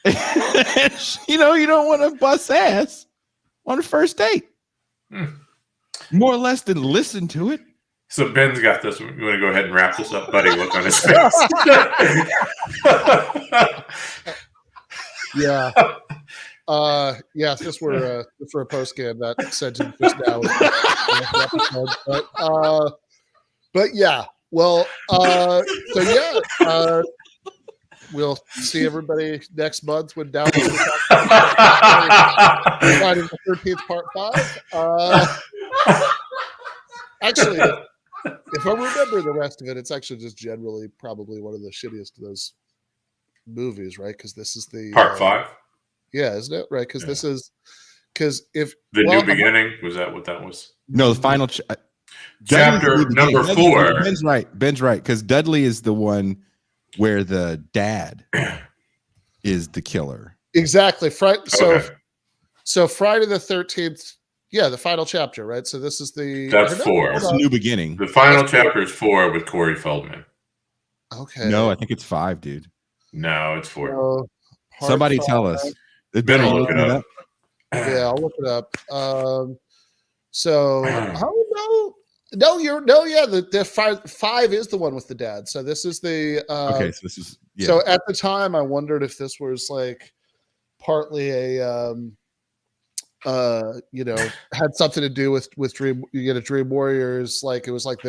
You don't want to bust ass on a first date. More or less than listen to it. So Ben's got this one. You want to go ahead and wrap this up, buddy? Look on his face. Yeah. Since we're for a post game, that sentence just now. But yeah. Well, we'll see everybody next month when Down Friday the 13th, part 5. Actually, if I remember the rest of it, it's actually just generally probably one of the shittiest of those movies, right? Because this is the part 5. Yeah, isn't it? Right? Because this is if New Beginning, was that what that was? No, the final chapter number 4. Ben's right. Because Dudley is the one where the dad is the killer. Exactly. So Friday the 13th. Yeah, the final chapter, right? So this is that's 4. It's a New Beginning. The final chapter is 4 with Corey Feldman. Okay. No, I think it's 5, dude. No, it's 4. Somebody tell us. Ben will look it up. Yeah, I'll look it up. So how The five is the one with the dad. So this is the Okay, so this is So at the time, I wondered if this was like partly a had something to do with Dream Dream Warriors, like it was like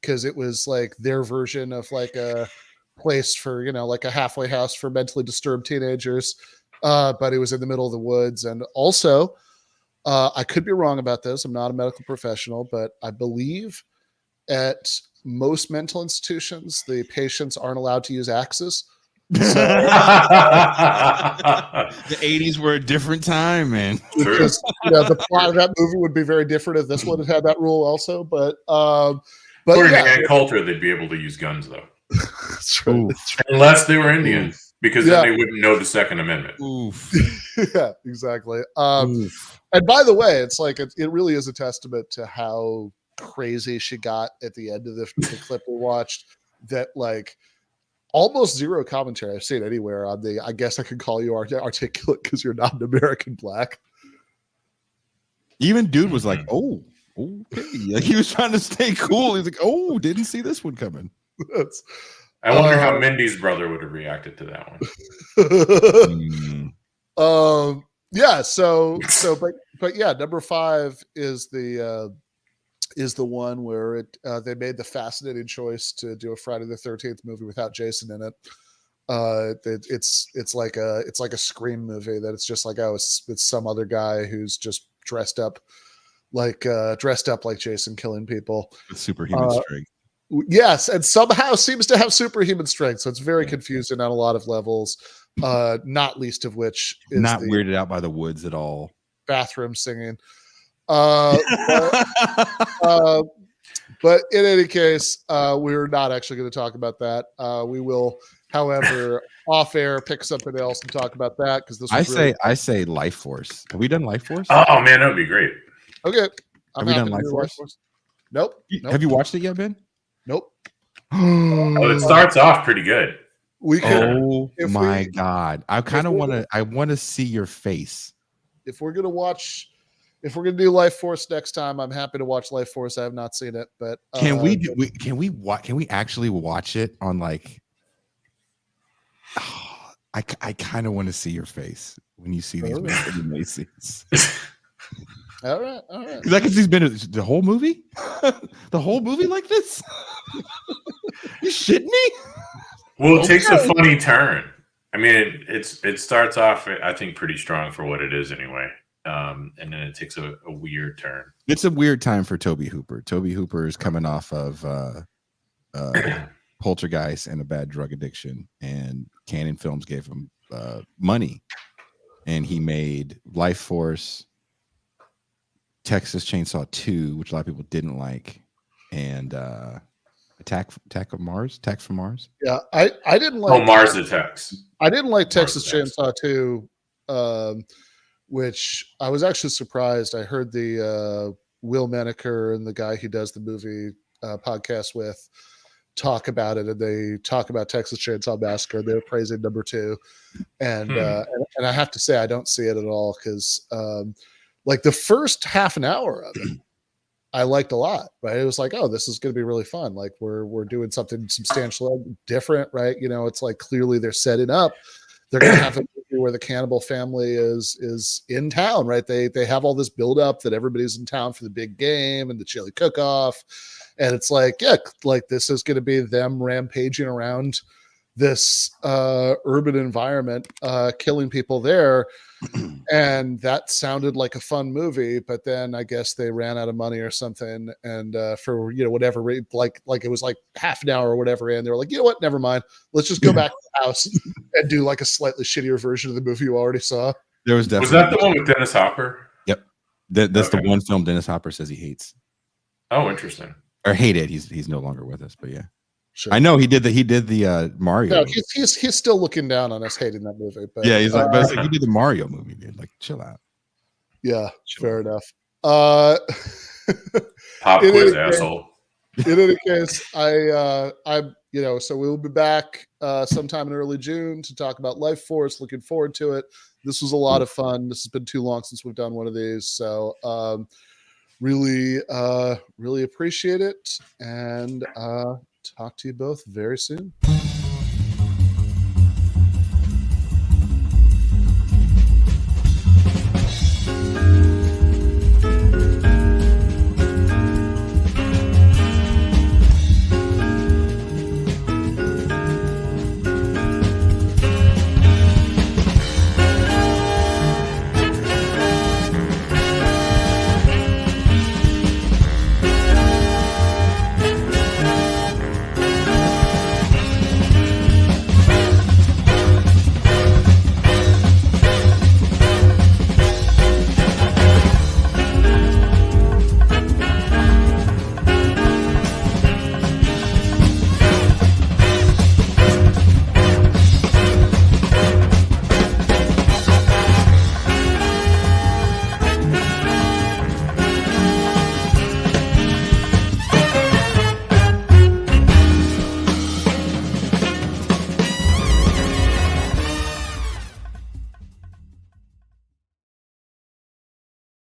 because it was like their version of like a place for like a halfway house for mentally disturbed teenagers, but it was in the middle of the woods. And also I could be wrong about this, I'm not a medical professional, but I believe at most mental institutions the patients aren't allowed to use axes. So the 80s were a different time, man. Because the plot of that movie would be very different if this one had that rule also. But according to Ann Coulter, they'd be able to use guns though. That's right. Unless they were Indian, because then they wouldn't know the Second Amendment. Yeah, exactly. And by the way, it's like it really is a testament to how crazy she got at the end of the clip we watched. That like almost zero commentary I've seen anywhere on the I guess I could call you articulate because you're not an American black. Even dude was like, oh, okay. Like he was trying to stay cool. He's like, oh, didn't see this one coming. I wonder how Mindy's brother would have reacted to that one. Yeah, but yeah, number 5 is the one where they made the fascinating choice to do a Friday the 13th movie without Jason in it. It's like a Scream movie that it's just like, oh, it's some other guy who's just dressed up like Jason killing people with superhuman strength. Yes, and somehow seems to have superhuman strength. So it's very confusing on a lot of levels. Not least of which is not weirded out by the woods at all. Bathroom singing. But in any case, we're not actually going to talk about that. We will, however, off air pick something else and talk about that because this. I say Life Force. Have we done Life Force? Oh man, that would be great. Okay, have we done Life Force? Nope. Have you watched it yet, Ben? Nope. It starts off pretty good. We could. Oh my god! I kind of want to. I want to see your face. If we're gonna do Life Force next time, I'm happy to watch Life Force. I have not seen it, but can we actually watch it on like? Oh, I kind of want to see your face when you see these Macy's. All right. Because I can see the whole movie, the whole movie like this. You shitting me? Well, it takes a funny turn. I mean, it starts off, I think, pretty strong for what it is anyway. And then it takes a weird turn. It's a weird time for Toby Hooper. Toby Hooper is coming off of Poltergeist and a bad drug addiction, and Canon Films gave him money, and he made Life Force, Texas Chainsaw 2, which a lot of people didn't like, and Attack from Mars. Yeah, I didn't like. Mars Attacks. I didn't like Texas Chainsaw 2. Which I was actually surprised. I heard the Will Menaker and the guy he does the movie podcast with talk about it, and they talk about Texas Chainsaw Massacre. They're praising number 2, and I have to say I don't see it at all because like the first half an hour of it, I liked a lot. Right, it was like, oh, this is going to be really fun. Like we're doing something substantial, different. Right, it's like clearly they're setting up. They're going to have a movie where the cannibal family is in town, right? They have all this build up that everybody's in town for the big game and the chili cook off, and it's like, yeah, like this is going to be them rampaging around this urban environment, killing people there, and that sounded like a fun movie. But then I guess they ran out of money or something, and for whatever like it was like half an hour or whatever, and they were like, you know what, never mind, let's just go back to the house and do like a slightly shittier version of the movie you already saw. There was definitely. Was that the one with Dennis Hopper? Yep, that's the one film Dennis Hopper says he hates. Oh, interesting. Or hated. He's no longer with us, but yeah. Sure. I know he did the Mario. No, he's still looking down on us hating that movie. But yeah, he's like, but it's like, he did the Mario movie, dude. Like, chill out. Yeah, fair enough. Pop quiz, asshole. In any case, I'm so we'll be back sometime in early June to talk about Life Force. Looking forward to it. This was a lot of fun. This has been too long since we've done one of these, so Really, really appreciate it, and talk to you both very soon.